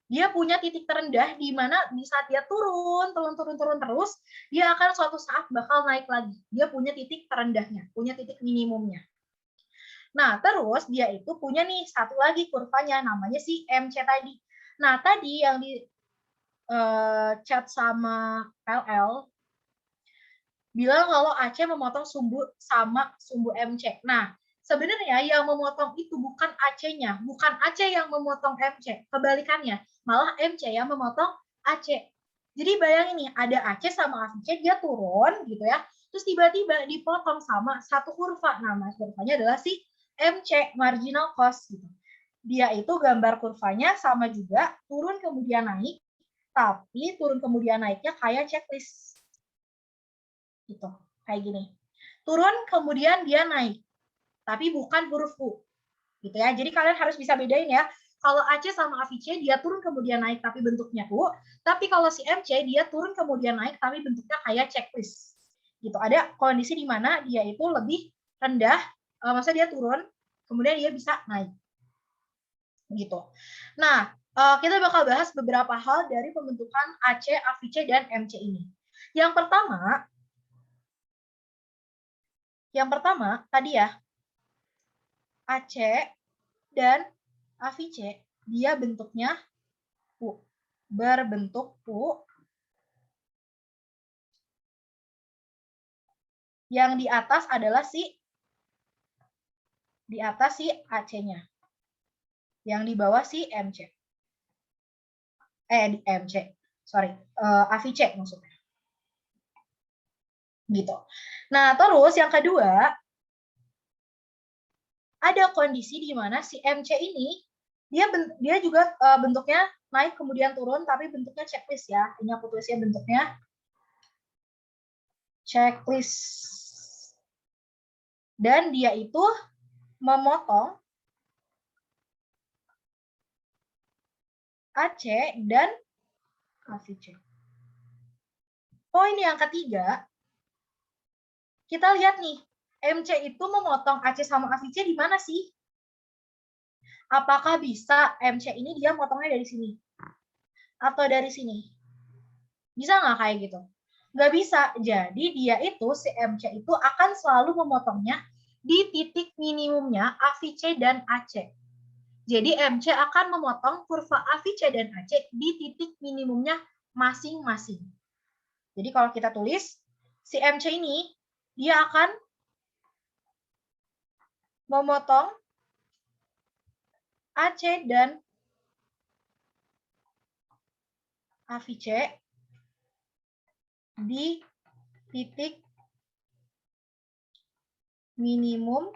Dia punya titik terendah di mana di saat dia turun terus, dia akan suatu saat bakal naik lagi. Dia punya titik terendahnya, punya titik minimumnya. Nah, terus dia itu punya nih satu lagi kurvanya, namanya si MC tadi. Nah, tadi yang di chat sama LL, bilang kalau AC memotong sumbu sama sumbu MC. Nah, sebenarnya yang memotong itu bukan AC-nya, bukan AC yang memotong MC, kebalikannya, malah MC yang memotong AC. Jadi bayangin nih, ada AC sama AVC, dia turun gitu ya, terus tiba-tiba dipotong sama satu kurva, nama kurvanya adalah si MC, marginal cost gitu. Dia itu gambar kurvanya sama juga, turun kemudian naik, tapi turun kemudian naiknya kayak checklist. Gitu, kayak gini. Turun kemudian dia naik, tapi bukan huruf U. Gitu ya. Jadi kalian harus bisa bedain ya. Kalau AC sama AVC dia turun kemudian naik tapi bentuknya U, tapi kalau si MC dia turun kemudian naik tapi bentuknya kayak checklist. Gitu. Ada kondisi di mana dia itu lebih rendah, maksudnya dia turun kemudian dia bisa naik. Gitu. Nah, kita bakal bahas beberapa hal dari pembentukan AC, AVC dan MC ini. Yang pertama tadi ya, AC dan AVC dia bentuknya U, berbentuk U. Yang di atas adalah si AC-nya. Yang di bawah si MC. AVC maksudnya. Gitu. Nah, terus yang kedua, ada kondisi di mana si MC ini dia juga bentuknya naik kemudian turun, tapi bentuknya checklist ya. Ini aku tulisnya bentuknya checklist. Dan dia itu memotong AC dan AVC. Poin yang ketiga, kita lihat nih, MC itu memotong AC sama AVC di mana sih? Apakah bisa MC ini dia motongnya dari sini? Atau dari sini? Bisa nggak kayak gitu? Nggak bisa. Jadi dia itu, si MC itu akan selalu memotongnya di titik minimumnya AVC dan AC. Jadi MC akan memotong kurva AVC dan AC di titik minimumnya masing-masing. Jadi kalau kita tulis, si MC ini dia akan memotong AC dan AVC di titik minimum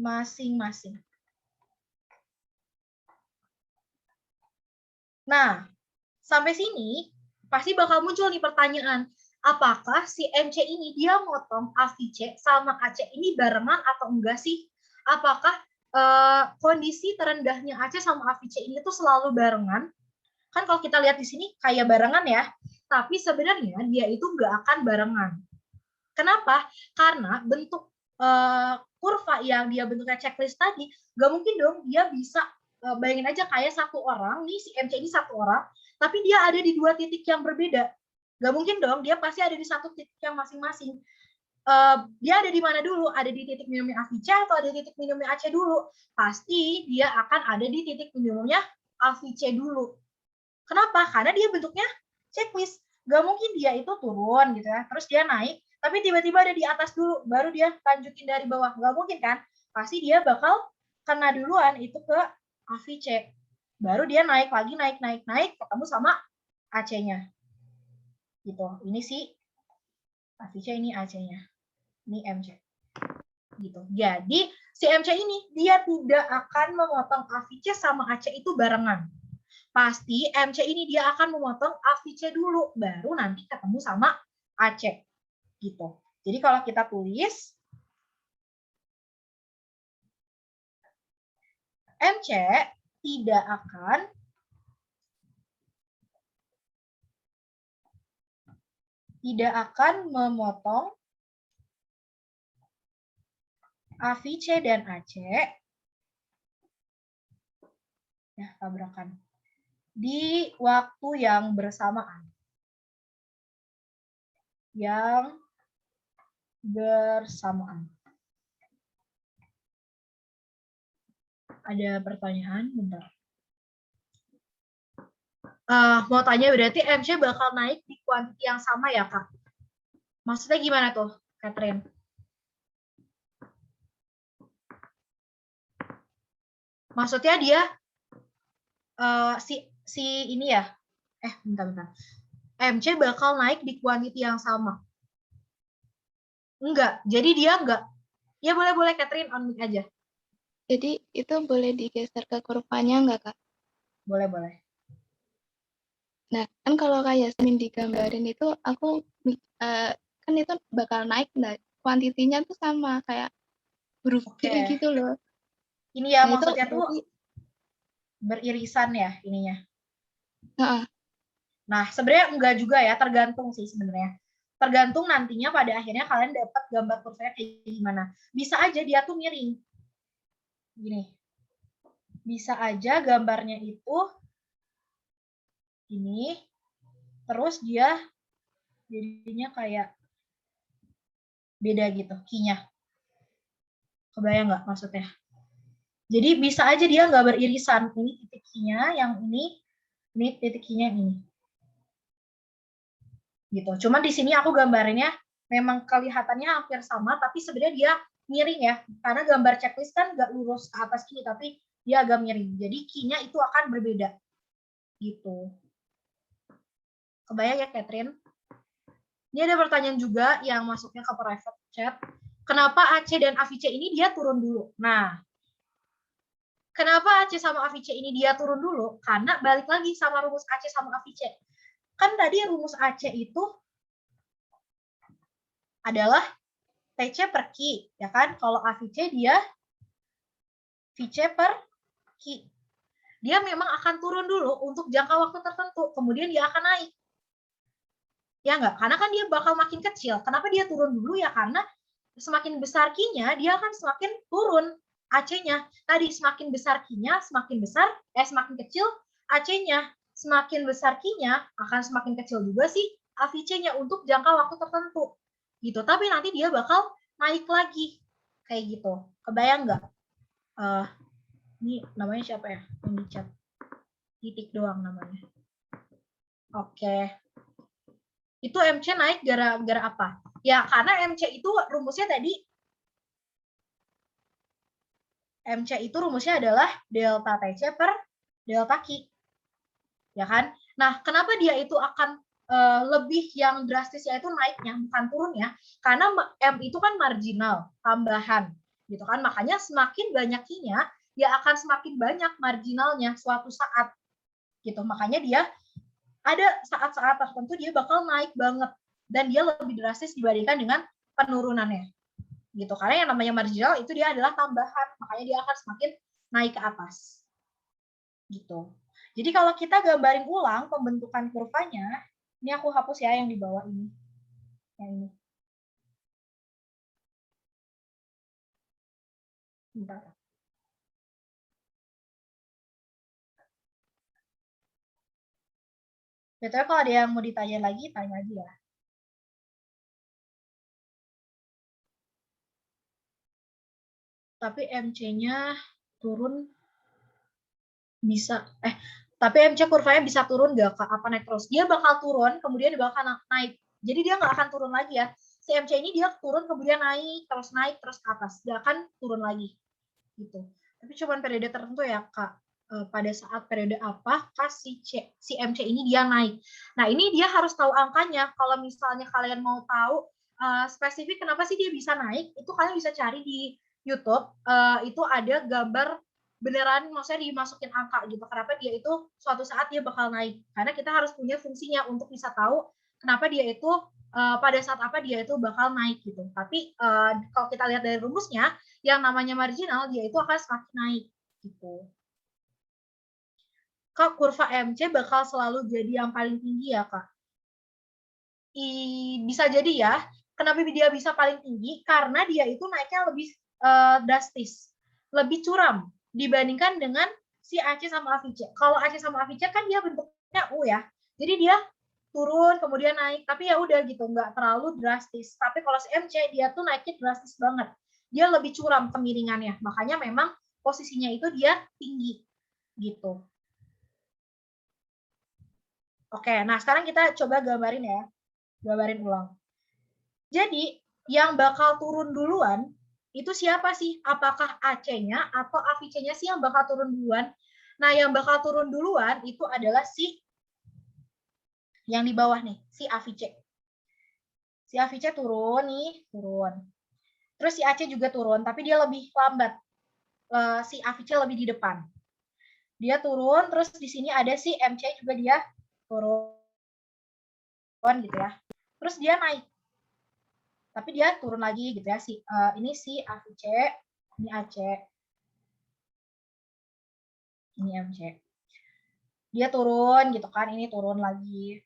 masing-masing. Nah, sampai sini pasti bakal muncul nih pertanyaan, apakah si MC ini dia motong AVC sama AC ini barengan atau enggak sih? Apakah kondisi terendahnya AC sama AVC ini tuh selalu barengan? Kan kalau kita lihat di sini kayak barengan ya, tapi sebenarnya dia itu nggak akan barengan. Kenapa? Karena bentuk kurva yang dia bentuknya checklist tadi, nggak mungkin dong dia bisa, bayangin aja kayak satu orang, nih si MC ini satu orang, tapi dia ada di dua titik yang berbeda. Nggak mungkin dong, dia pasti ada di satu titik yang masing-masing. Dia ada di mana dulu? Ada di titik minimumnya AVC atau ada di titik minimumnya AC dulu? Pasti dia akan ada di titik minimumnya AVC dulu. Kenapa? Karena dia bentuknya checklist. Nggak mungkin dia itu turun gitu ya, terus dia naik, tapi tiba-tiba ada di atas dulu, baru dia lanjutin dari bawah. Nggak mungkin kan? Pasti dia bakal kena duluan itu ke AVC. Baru dia naik lagi, naik, ketemu sama AC-nya. Gitu. Ini si AVC, ini AC-nya. Ini MC. Gitu. Jadi, si MC ini, dia tidak akan memotong AVC sama AC itu barengan. pasti MC ini dia akan memotong AVC dulu, baru nanti ketemu sama AC. Gitu. Jadi kalau kita tulis MC tidak akan memotong AVC dan AC ya tabrakan di waktu yang bersamaan. Ada pertanyaan? Bentar. Mau tanya berarti MC bakal naik di kuantiti yang sama ya, Kak? Maksudnya gimana tuh, Catherine? Maksudnya dia si ini ya? Bentar. MC bakal naik di kuantiti yang sama. Enggak. Jadi dia enggak. Ya boleh Catherine on mic aja. Jadi itu boleh digeser ke kurvanya nggak, Kak? Boleh. Nah, kan kalau kayak Yasmin digambarin itu, aku kan itu bakal naik, nah, kuantitinya tuh sama kayak huruf B gitu loh. Ini ya nah, maksudnya itu tuh beririsan ya ininya. Nah, sebenarnya enggak juga ya, tergantung sih sebenarnya. Tergantung nantinya pada akhirnya kalian dapat gambar kurvanya kayak gimana. Bisa aja dia tuh miring. Gini. Bisa aja gambarnya itu ini, terus dia jadinya kayak beda gitu, key-nya. Kebayang nggak maksudnya? Jadi bisa aja dia nggak beririsan. Ini titik key-nya, yang ini titik key-nya ini. Gitu. Cuman di sini aku gambarnya memang kelihatannya hampir sama, tapi sebenarnya dia miring ya. Karena gambar checklist kan nggak lurus ke atas key, tapi dia agak miring. Jadi key-nya itu akan berbeda. Gitu. Kebayang ya, Catherine? Ini ada pertanyaan juga yang masuknya ke private chat. Kenapa AC dan AVC ini dia turun dulu? Nah, kenapa AC sama AVC ini dia turun dulu? Karena balik lagi sama rumus AC sama AVC. Kan tadi rumus AC itu adalah TC per Q, ya kan? Kalau AVC dia VC per Q. Dia memang akan turun dulu untuk jangka waktu tertentu, kemudian dia akan naik. Ya enggak? Karena kan dia bakal makin kecil. Kenapa dia turun dulu? Ya karena semakin besar Q-nya, dia akan semakin turun AC-nya. Tadi semakin besar Q-nya, semakin kecil AC-nya. Semakin besar Q-nya, akan semakin kecil juga sih AVC-nya untuk jangka waktu tertentu. Gitu. Tapi nanti dia bakal naik lagi. Kayak gitu. Kebayang nggak? Ini namanya siapa ya? Yang di chat. Titik doang namanya. Oke. Itu MC naik gara-gara apa? Ya, karena MC itu rumusnya tadi, MC itu rumusnya adalah delta TC per delta Q. Ya kan? Nah, kenapa dia itu akan lebih yang drastis, yaitu naiknya, bukan turunnya? Karena M itu kan marginal, tambahan. Gitu kan? Makanya semakin banyak Q-nya, dia akan semakin banyak marginalnya suatu saat. Gitu. Makanya dia ada saat-saat tertentu dia bakal naik banget dan dia lebih drastis dibandingkan dengan penurunannya gitu, karena yang namanya marginal itu dia adalah tambahan, makanya dia akan semakin naik ke atas gitu. Jadi kalau kita gambarin ulang pembentukan kurvanya, ini aku hapus ya yang di bawah ini, yang ini. Bentar. Betulnya kalau ada yang mau ditanya lagi, tanya aja ya. Tapi MC-nya turun bisa, tapi MC kurvanya bisa turun nggak, Kak? Apa naik terus? Dia bakal turun, kemudian dia bakal naik. Jadi dia nggak akan turun lagi ya. Si MC ini dia turun, kemudian naik terus ke atas. Dia akan turun lagi. Gitu. Tapi cuma periode tertentu ya, Kak. Pada saat periode apakah si MC ini dia naik. Nah, ini dia harus tahu angkanya. Kalau misalnya kalian mau tahu spesifik kenapa sih dia bisa naik, itu kalian bisa cari di YouTube. Itu ada gambar beneran maksudnya dimasukin angka gitu. Kenapa dia itu suatu saat dia bakal naik. Karena kita harus punya fungsinya untuk bisa tahu kenapa dia itu pada saat apa dia itu bakal naik gitu. Tapi kalau kita lihat dari rumusnya, yang namanya marginal dia itu akan semakin naik gitu. Kak, kurva MC bakal selalu jadi yang paling tinggi ya, Kak? Bisa jadi ya. Kenapa dia bisa paling tinggi? Karena dia itu naiknya lebih drastis, lebih curam dibandingkan dengan si AC sama AVC. Kalau AC sama AVC kan dia bentuknya U ya. Jadi dia turun kemudian naik, tapi ya udah gitu, nggak terlalu drastis. Tapi kalau si MC dia tuh naiknya drastis banget. Dia lebih curam kemiringannya. Makanya memang posisinya itu dia tinggi gitu. Oke, nah sekarang kita coba gambarin ya. Gambarin ulang. Jadi yang bakal turun duluan itu siapa sih? Apakah AC-nya atau AVC-nya sih yang bakal turun duluan? Nah, yang bakal turun duluan itu adalah si yang di bawah nih, si AVC. Si AVC turun nih, turun. Terus si AC juga turun, tapi dia lebih lambat. Si AVC lebih di depan. Dia turun, terus di sini ada si MC juga dia turun gitu ya. Terus dia naik. Tapi dia turun lagi gitu ya. Ini si AVC, ini AC, ini MC. Dia turun gitu kan, ini turun lagi.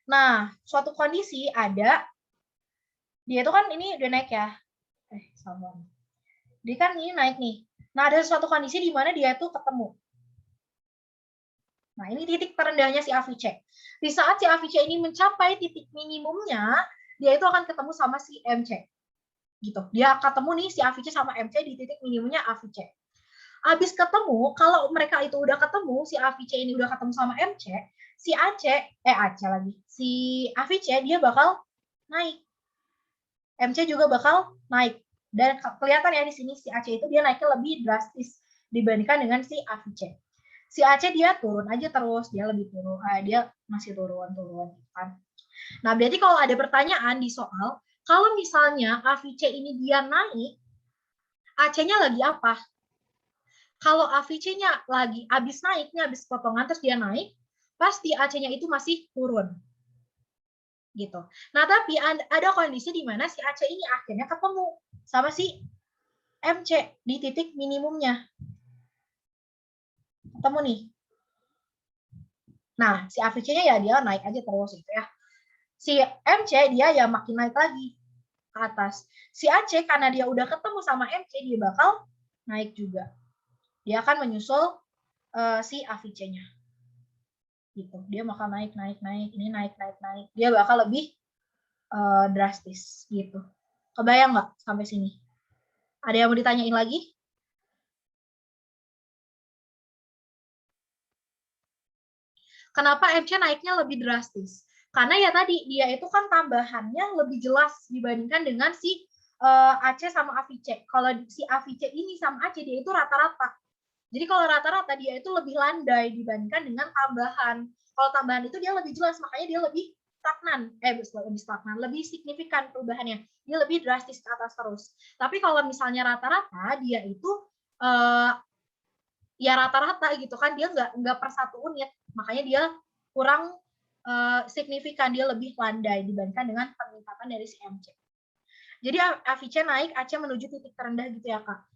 Nah, suatu kondisi ada, dia itu kan ini udah naik ya. Salah. Dia kan ini naik nih. Nah, ada suatu kondisi di mana dia itu ketemu. Nah, ini titik terendahnya si AVC. Di saat si AVC ini mencapai titik minimumnya, dia itu akan ketemu sama si MC. Gitu. Dia ketemu nih si AVC sama MC di titik minimumnya AVC. Habis ketemu, kalau mereka itu udah ketemu, si AVC ini udah ketemu sama MC, si si AVC dia bakal naik. MC juga bakal naik. Dan kelihatan ya di sini si AC itu dia naiknya lebih drastis dibandingkan dengan si AVC. Si AC dia turun aja terus, dia lebih turun, dia masih turun kan. Nah, berarti kalau ada pertanyaan di soal, kalau misalnya AVC ini dia naik, AC-nya lagi apa? Kalau AVC-nya lagi habis naiknya, habis potongan terus dia naik, pasti AC-nya itu masih turun. Gitu. Nah, tapi ada kondisi di mana si AC ini akhirnya ketemu sama si MC di titik minimumnya. Ketemu nih. Nah, si AVC-nya ya dia naik aja terus gitu ya. Si MC dia ya makin naik lagi ke atas. Si AC karena dia udah ketemu sama MC, dia bakal naik juga. Dia akan menyusul si AVC-nya. Gitu. Dia bakal naik, ini naik. Dia bakal lebih drastis gitu. Kebayang nggak sampai sini? Ada yang mau ditanyain lagi? Kenapa MC naiknya lebih drastis? Karena ya tadi dia itu kan tambahannya lebih jelas dibandingkan dengan si AC sama AVC. Kalau si AVC ini sama AC dia itu rata-rata. Jadi kalau rata-rata dia itu lebih landai dibandingkan dengan tambahan. Kalau tambahan itu dia lebih jelas, makanya dia lebih stagnan, lebih signifikan perubahannya. Dia lebih drastis ke atas terus. Tapi kalau misalnya rata-rata dia itu ya rata-rata gitu kan, dia nggak per satu unit, makanya dia kurang signifikan, dia lebih landai dibandingkan dengan peningkatan dari si MC. Jadi AVC naik, AC menuju titik terendah gitu ya Kak?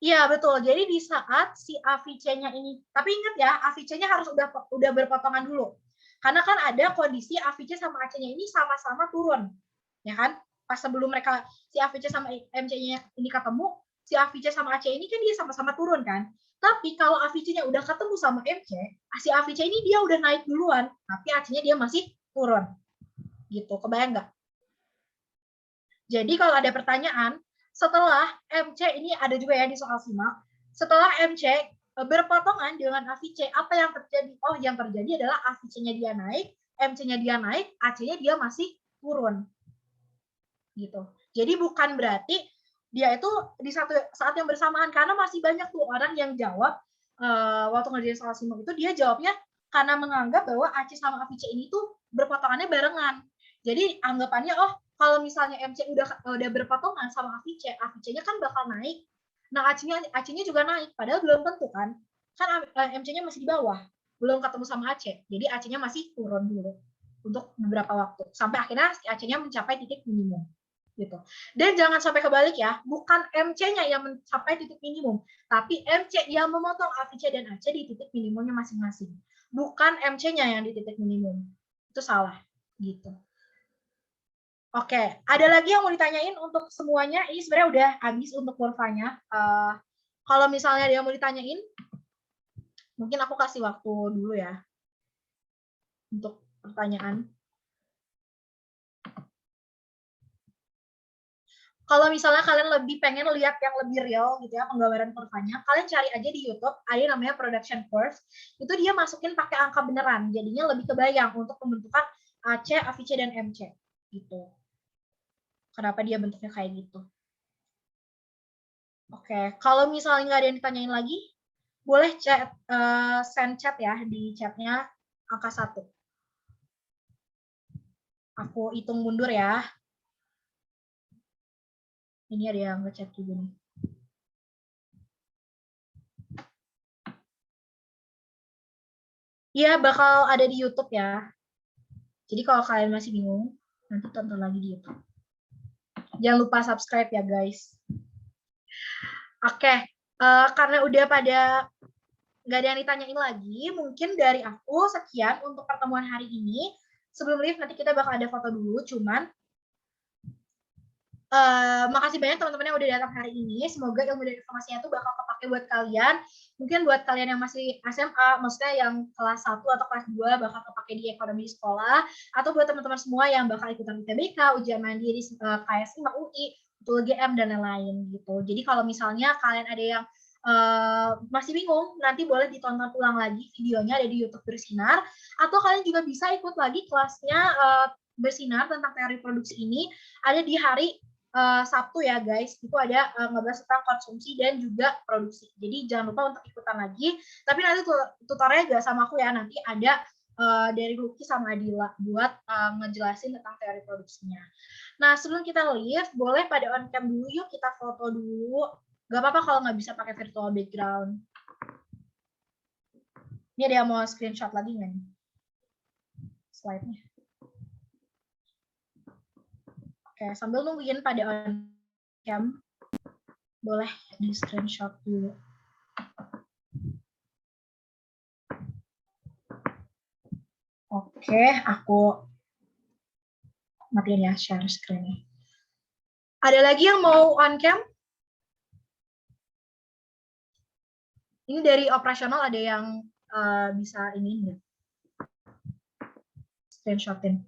Iya betul. Jadi di saat si AVC-nya ini, tapi ingat ya AVC-nya harus udah berpotongan dulu, karena kan ada kondisi AVC sama AC-nya ini sama-sama turun, ya kan? Pas sebelum mereka si AVC sama MC-nya ini ketemu, si AVC sama AC ini kan dia sama-sama turun kan? Tapi kalau AVC-nya udah ketemu sama MC, si AVC ini dia udah naik duluan, tapi AC-nya dia masih turun. Gitu, kebayang nggak? Jadi kalau ada pertanyaan, setelah MC ini ada juga ya di soal simak, setelah MC berpotongan dengan AVC, apa yang terjadi? Oh, yang terjadi adalah AVC-nya dia naik, MC-nya dia naik, AC-nya dia masih turun. Gitu. Jadi bukan berarti dia itu di satu saat yang bersamaan, karena masih banyak tuh orang yang jawab waktu ngerjain soal simak itu dia jawabnya karena menganggap bahwa AC sama AVC ini tuh berpotongannya barengan. Jadi anggapannya kalau misalnya MC udah berpotongan sama AVC, AVC-nya kan bakal naik, Nah, AC-nya juga naik, padahal belum tentu kan. Kan MC-nya masih di bawah, belum ketemu sama AC. Jadi AC-nya masih turun dulu untuk beberapa waktu. Sampai akhirnya si AC-nya mencapai titik minimum. Gitu. Dan jangan sampai kebalik ya, bukan MC-nya yang mencapai titik minimum, tapi MC yang memotong AVC dan AC di titik minimumnya masing-masing. Bukan MC-nya yang di titik minimum. Itu salah. Gitu. Oke, ada lagi yang mau ditanyain untuk semuanya? Ini sebenarnya udah habis untuk kurvanya. Kalau misalnya ada yang mau ditanyain, mungkin aku kasih waktu dulu ya untuk pertanyaan. Kalau misalnya kalian lebih pengen lihat yang lebih real gitu ya, penggambaran kurvanya, kalian cari aja di YouTube, ada yang namanya production curve. Itu dia masukin pakai angka beneran, jadinya lebih kebayang untuk pembentukan AC, AVC, dan MC. Gitu. Kenapa dia bentuknya kayak gitu. Oke, kalau misalnya nggak ada yang ditanyain lagi, boleh send chat ya, di chatnya angka 1. Aku hitung mundur ya. Ini ada yang ngechat juga nih. Iya, bakal ada di YouTube ya. Jadi kalau kalian masih bingung, nanti tonton lagi di YouTube. Jangan lupa subscribe ya, guys. Oke, karena udah pada nggak ada yang ditanyain lagi, mungkin dari aku sekian untuk pertemuan hari ini. Sebelum live nanti kita bakal ada foto dulu, cuman makasih banyak teman-teman yang udah datang hari ini. Semoga ilmu dan informasinya itu bakal kepake buat kalian. Mungkin buat kalian yang masih SMA, maksudnya yang kelas 1 atau kelas 2 bakal kepake di ekonomi di sekolah. Atau buat teman-teman semua yang bakal ikutan UTBK, ujian mandiri, KSI, UI, GM, dan lain-lain gitu. Jadi kalau misalnya kalian ada yang masih bingung, nanti boleh ditonton ulang lagi videonya, ada di YouTube Bersinar. Atau kalian juga bisa ikut lagi kelasnya Bersinar tentang teori produksi ini, ada di hari Sabtu ya guys, itu ada ngebahas tentang konsumsi dan juga produksi. Jadi jangan lupa untuk ikutan lagi. Tapi nanti tutorialnya gak sama aku ya, nanti ada dari Lucky sama Adila buat ngejelasin tentang teori produksinya. Nah sebelum kita live, boleh pada on cam dulu yuk, kita foto dulu. Gak apa-apa kalau nggak bisa pakai virtual background. Ini ada yang mau screenshot lagi nggak nih? Slide-nya. Oke, sambil nungguin pada on cam, boleh di screenshot dulu. Oke, aku matiin ya share screen-nya. Ada lagi yang mau on cam? Ini dari operasional ada yang bisa ini nggak? Screenshotin.